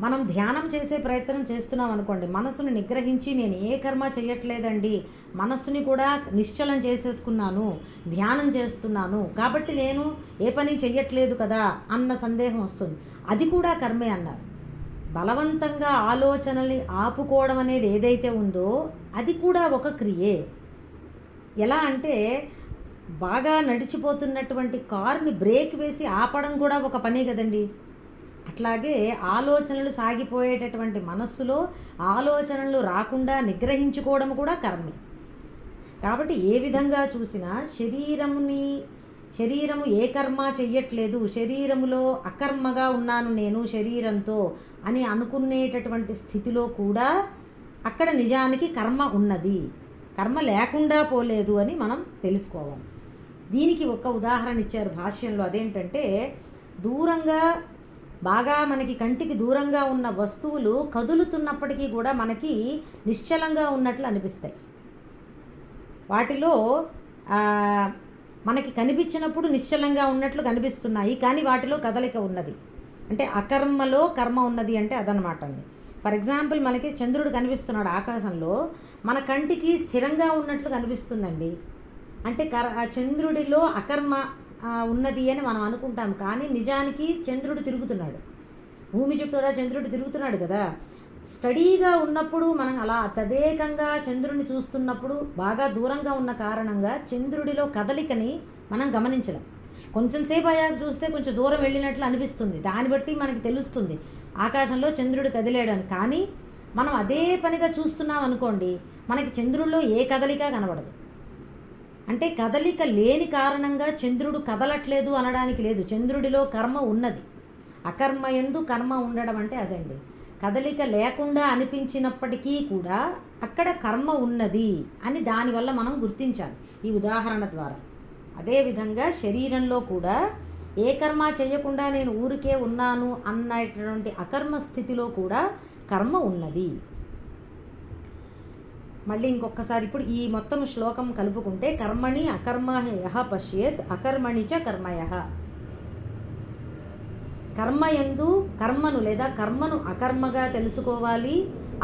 మనం ధ్యానం చేసే ప్రయత్నం చేస్తున్నాం అనుకోండి, మనసును నిగ్రహించి నేను ఏ కర్మ చేయట్లేదండి, మనస్సుని కూడా నిశ్చలం చేసేసుకున్నాను, ధ్యానం చేస్తున్నాను కాబట్టి నేను ఏ పని చెయ్యట్లేదు కదా అన్న సందేహం వస్తుంది. అది కూడా కర్మే అన్నారు. బలవంతంగా ఆలోచనల్ని ఆపుకోవడం అనేది ఏదైతే ఉందో అది కూడా ఒక క్రియే. ఎలా అంటే బాగా నడిచిపోతున్నటువంటి కారుని బ్రేక్ వేసి ఆపడం కూడా ఒక పనే కదండి. అట్లాగే ఆలోచనలు సాగిపోయేటటువంటి మనస్సులో ఆలోచనలు రాకుండా నిగ్రహించుకోవడం కూడా కర్మే. కాబట్టి ఏ విధంగా చూసినా శరీరము ఏ కర్మ చెయ్యట్లేదు, శరీరములో అకర్మగా ఉన్నాను నేను శరీరంతో అని అనుకునేటటువంటి స్థితిలో కూడా అక్కడ నిజానికి కర్మ ఉన్నది, కర్మ లేకుండా పోలేదు అని మనం తెలుసుకోవాలి. దీనికి ఒక ఉదాహరణ ఇచ్చారు భాష్యంలో. అదేంటంటే దూరంగా బాగా మనకి కంటికి దూరంగా ఉన్న వస్తువులు కదులుతున్నప్పటికీ కూడా మనకి నిశ్చలంగా ఉన్నట్లు అనిపిస్తాయి. వాటిలో మనకి కనిపించినప్పుడు నిశ్చలంగా ఉన్నట్లు కనిపిస్తున్నాయి, కానీ వాటిలో కదలిక ఉన్నది. అంటే అకర్మలో కర్మ ఉన్నది అంటే అదనమాట అండి. ఫర్ ఎగ్జాంపుల్ మనకి చంద్రుడు కనిపిస్తున్నాడు ఆకాశంలో, మన కంటికి స్థిరంగా ఉన్నట్లు కనిపిస్తుందండి. అంటే ఆ చంద్రుడిలో అకర్మ ఉన్నది అని మనం అనుకుంటాం, కానీ నిజానికి చంద్రుడు తిరుగుతున్నాడు, భూమి చుట్టూరా చంద్రుడు తిరుగుతున్నాడు కదా. స్టడీగా ఉన్నప్పుడు మనం అలా తదేకంగా చంద్రుడిని చూస్తున్నప్పుడు బాగా దూరంగా ఉన్న కారణంగా చంద్రుడిలో కదలికని మనం గమనించలేం. కొంచెం సేపు అయ్యాక చూస్తే కొంచెం దూరం వెళ్ళినట్లు అనిపిస్తుంది, దాన్ని బట్టి మనకి తెలుస్తుంది ఆకాశంలో చంద్రుడు కదిలేడని. కానీ మనం అదే పనిగా చూస్తున్నాం అనుకోండి, మనకి చంద్రుడిలో ఏ కదలిక కనబడదు. అంటే కదలిక లేని కారణంగా చంద్రుడు కదలట్లేదు అనడానికి లేదు, చంద్రుడిలో కర్మ ఉన్నది. అకర్మ యందు కర్మ ఉండడం అంటే అదండి. కదలిక లేకుండా అనిపించినప్పటికీ కూడా అక్కడ కర్మ ఉన్నది అని దానివల్ల మనం గుర్తించాలి ఈ ఉదాహరణ ద్వారా. అదేవిధంగా శరీరంలో కూడా ఏ కర్మ చేయకుండా నేను ఊరికే ఉన్నాను అన్నటువంటి అకర్మ స్థితిలో కూడా కర్మ ఉన్నది. మళ్ళీ ఇంకొకసారి ఇప్పుడు ఈ మొత్తం శ్లోకం కలుపుకుంటే, కర్మణి అకర్మ యః పశ్యేత్ అకర్మణి చ కర్మయః. కర్మయందు కర్మను లేదా కర్మను అకర్మగా తెలుసుకోవాలి,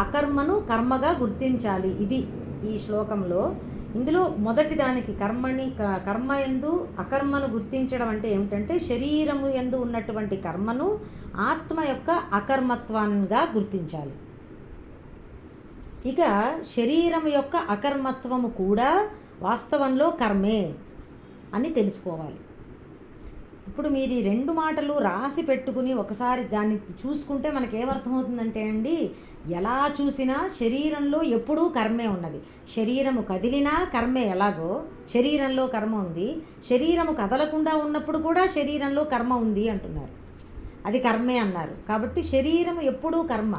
అకర్మను కర్మగా గుర్తించాలి. ఇది ఈ శ్లోకంలో. ఇందులో మొదటి దానికి కర్మయందు అకర్మను గుర్తించడం అంటే ఏమిటంటే శరీరము యందు ఉన్నటువంటి కర్మను ఆత్మ యొక్క అకర్మత్వంగా గుర్తించాలి. ఇక శరీరం యొక్క అకర్మత్వము కూడా వాస్తవంలో కర్మే అని తెలుసుకోవాలి. ఇప్పుడు మీరు ఈ రెండు మాటలు రాసి పెట్టుకుని ఒకసారి దాన్ని చూసుకుంటే మనకేమర్థమవుతుందంటే అండి, ఎలా చూసినా శరీరంలో ఎప్పుడూ కర్మే ఉన్నది. శరీరము కదిలినా కర్మే, ఎలాగో శరీరంలో కర్మ ఉంది. శరీరము కదలకుండా ఉన్నప్పుడు కూడా శరీరంలో కర్మ ఉంది అంటున్నారు, అది కర్మే అన్నారు. కాబట్టి శరీరము ఎప్పుడూ కర్మ.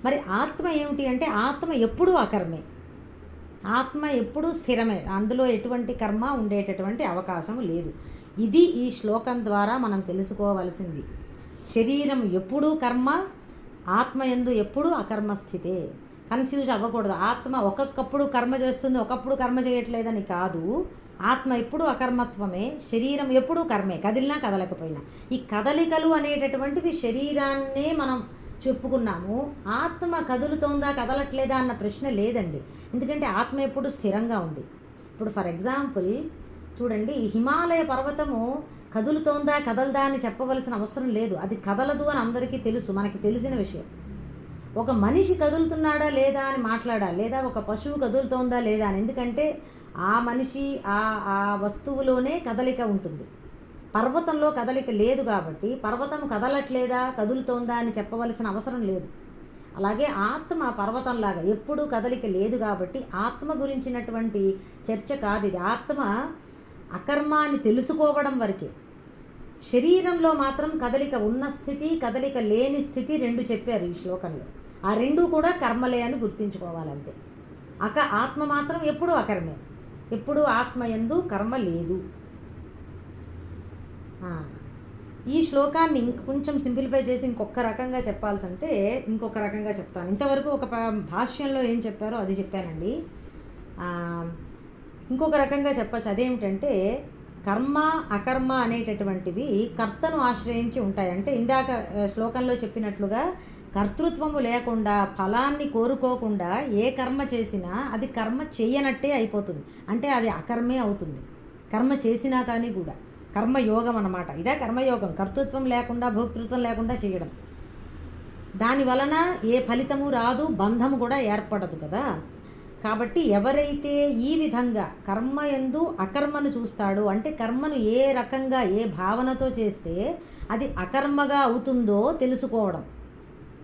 మరి ఆత్మ ఏమిటి అంటే ఆత్మ ఎప్పుడూ అకర్మే, ఆత్మ ఎప్పుడూ స్థిరమే, అందులో ఎటువంటి కర్మ ఉండేటటువంటి అవకాశం లేదు. ఇది ఈ శ్లోకం ద్వారా మనం తెలుసుకోవలసింది. శరీరం ఎప్పుడూ కర్మ, ఆత్మ యందు ఎప్పుడూ అకర్మ స్థితే. కన్ఫ్యూజ్ అవ్వకూడదు. ఆత్మ ఒక్కొక్కప్పుడు కర్మ చేస్తుంది, ఒకప్పుడు కర్మ చేయట్లేదని కాదు. ఆత్మ ఎప్పుడూ అకర్మత్వమే, శరీరం ఎప్పుడూ కర్మే, కదిలినా కదలకపోయినా. ఈ కదలికలు అనేటటువంటివి శరీరాన్నే మనం చెప్పుకున్నాము. ఆత్మ కదులుతోందా కదలట్లేదా అన్న ప్రశ్న లేదండి, ఎందుకంటే ఆత్మ ఎప్పుడు స్థిరంగా ఉంది. ఇప్పుడు ఫర్ ఎగ్జాంపుల్ చూడండి, హిమాలయ పర్వతము కదులుతోందా కదలదా అని చెప్పవలసిన అవసరం లేదు, అది కదలదు అని అందరికీ తెలుసు, మనకి తెలిసిన విషయం. ఒక మనిషి కదులుతున్నాడా లేదా అని మాట్లాడాలి, లేదా ఒక పశువు కదులుతోందా లేదా అని, ఎందుకంటే ఆ మనిషి ఆ వస్తువులోనే కదలిక ఉంటుంది. పర్వతంలో కదలిక లేదు కాబట్టి పర్వతం కదలట్లేదా కదులుతోందా అని చెప్పవలసిన అవసరం లేదు. అలాగే ఆత్మ పర్వతంలాగా ఎప్పుడూ కదలిక లేదు కాబట్టి ఆత్మ గురించినటువంటి చర్చ కాదు ఇది. ఆత్మ అకర్మ అని తెలుసుకోవడం వరకే. శరీరంలో మాత్రం కదలిక ఉన్న స్థితి, కదలిక లేని స్థితి రెండు చెప్పారు ఈ శ్లోకంలో. ఆ రెండు కూడా కర్మలే అని గుర్తించుకోవాలంతే. ఆత్మ మాత్రం ఎప్పుడూ అకర్మే, ఎప్పుడూ ఆత్మ యందు కర్మ లేదు. ఈ శ్లోకాన్ని ఇంకొంచెం సింప్లిఫై చేసి ఇంకొక రకంగా చెప్పాల్సి అంటే ఇంకొక రకంగా చెప్తాను. ఇంతవరకు ఒక భాష్యంలో ఏం చెప్పారో అది చెప్పానండి. ఇంకొక రకంగా చెప్పచ్చు. అదేమిటంటే కర్మ అకర్మ అనేటటువంటివి కర్తను ఆశ్రయించి ఉంటాయి. అంటే ఇందాక శ్లోకంలో చెప్పినట్లుగా కర్తృత్వము లేకుండా ఫలాన్ని కోరుకోకుండా ఏ కర్మ చేసినా అది కర్మ చేయనట్టే అయిపోతుంది, అంటే అది అకర్మే అవుతుంది. కర్మ చేసినా కానీ కూడా కర్మయోగం అన్నమాట. ఇదే కర్మయోగం, కర్తృత్వం లేకుండా భోక్తృత్వం లేకుండా చేయడం. దాని వలన ఏ ఫలితము రాదు, బంధము కూడా ఏర్పడదు కదా. కాబట్టి ఎవరైతే ఈ విధంగా కర్మ యందు అకర్మను చూస్తాడో, అంటే కర్మను ఏ రకంగా ఏ భావనతో చేస్తే అది అకర్మగా అవుతుందో తెలుసుకోవడం.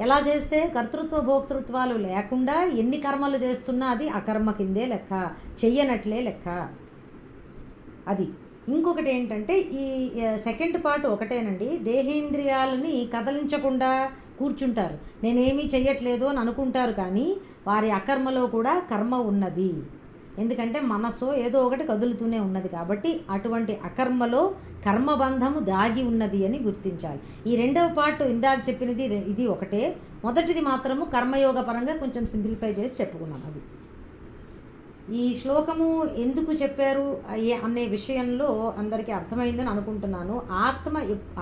ఎలా చేస్తే కర్తృత్వ భోక్తృత్వాలు లేకుండా ఎన్ని కర్మలు చేస్తున్నా అది అకర్మ కిందే లెక్క, చెయ్యనట్లే లెక్క. అది ఇంకొకటి ఏంటంటే ఈ సెకండ్ పార్ట్ ఒకటేనండి. దేహేంద్రియాలని కదలించకుండా కూర్చుంటారు, నేనేమీ చెయ్యట్లేదు అని అనుకుంటారు, కానీ వారి అకర్మలో కూడా కర్మ ఉన్నది. ఎందుకంటే మనస్సు ఏదో ఒకటి కదులుతూనే ఉన్నది కాబట్టి అటువంటి అకర్మలో కర్మబంధము దాగి ఉన్నది అని గుర్తించాలి. ఈ రెండవ పార్ట్ ఇందాక చెప్పినది ఇది ఒకటే, మొదటిది మాత్రము కర్మయోగ పరంగా కొంచెం సింప్లిఫై చేసి చెప్పుకున్నాం. అది ఈ శ్లోకము ఎందుకు చెప్పారు అనే విషయంలో అందరికీ అర్థమైందని అనుకుంటున్నాను.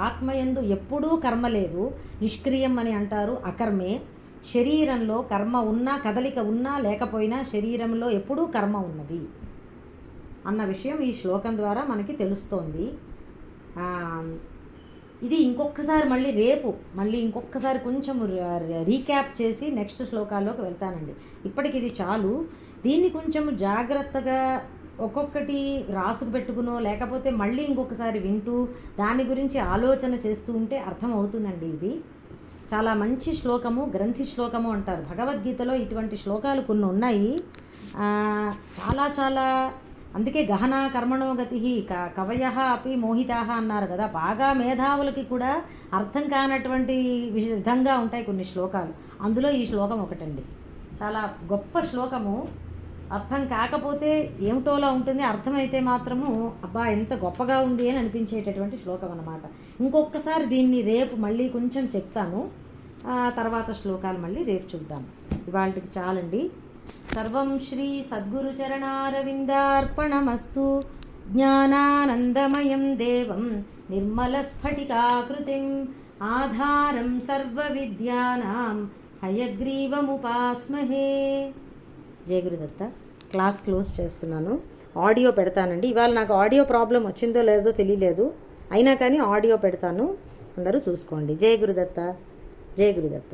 ఆత్మయందు ఎప్పుడూ కర్మ లేదు, నిష్క్రియం అని అంటారు, అకర్మే. శరీరంలో కర్మ ఉన్నా, కదలిక ఉన్నా లేకపోయినా శరీరంలో ఎప్పుడూ కర్మ ఉన్నది అన్న విషయం ఈ శ్లోకం ద్వారా మనకి తెలుస్తోంది. ఇది ఇంకొకసారి మళ్ళీ ఇంకొకసారి కొంచెం రీక్యాప్ చేసి నెక్స్ట్ శ్లోకాల్లోకి వెళ్తానండి. ఇప్పటికి ఇది చాలు. దీన్ని కొంచెం జాగ్రత్తగా ఒక్కొక్కటి రాసుకు పెట్టుకునో లేకపోతే మళ్ళీ ఇంకొకసారి వింటూ దాని గురించి ఆలోచన చేస్తూ ఉంటే అర్థమవుతుందండి. ఇది చాలా మంచి శ్లోకము, గ్రంథి శ్లోకము అంటారు. భగవద్గీతలో ఇటువంటి శ్లోకాలు కొన్ని ఉన్నాయి, చాలా చాలా. అందుకే గహనా కర్మణో గతి కవయః అపి మోహితాః అన్నారు కదా. బాగా మేధావులకి కూడా అర్థం కానటువంటి విధంగా ఉంటాయి కొన్ని శ్లోకాలు. అందులో ఈ శ్లోకం ఒకటండి. చాలా గొప్ప శ్లోకము. అర్థం కాకపోతే ఏమిటోలా ఉంటుంది, అర్థమైతే మాత్రము అబ్బా ఎంత గొప్పగా ఉంది అని అనిపించేటటువంటి శ్లోకం అన్నమాట. ఇంకొకసారి దీన్ని రేపు మళ్ళీ కొంచెం చెప్తాను, తర్వాత శ్లోకాలు మళ్ళీ రేపు చూద్దాం. ఇవాళకి చాలండి. సర్వం శ్రీ సద్గురు చరణారవిందార్పణమస్తు. జ్ఞానానందమయం దేవం నిర్మలస్ఫటికాకృతిం ఆధారం సర్వవిద్యానాం హయగ్రీవముపాస్మహే. జయ గురుదత్త. క్లాస్ క్లోజ్ చేస్తున్నాను. ఆడియో పెడతానండి. ఇవాళ నాకు ఆడియో ప్రాబ్లం వచ్చిందో లేదో తెలియలేదు, అయినా కానీ ఆడియో పెడతాను, అందరూ చూసుకోండి. జయ గురుదత్త. జయ గురుదత్త.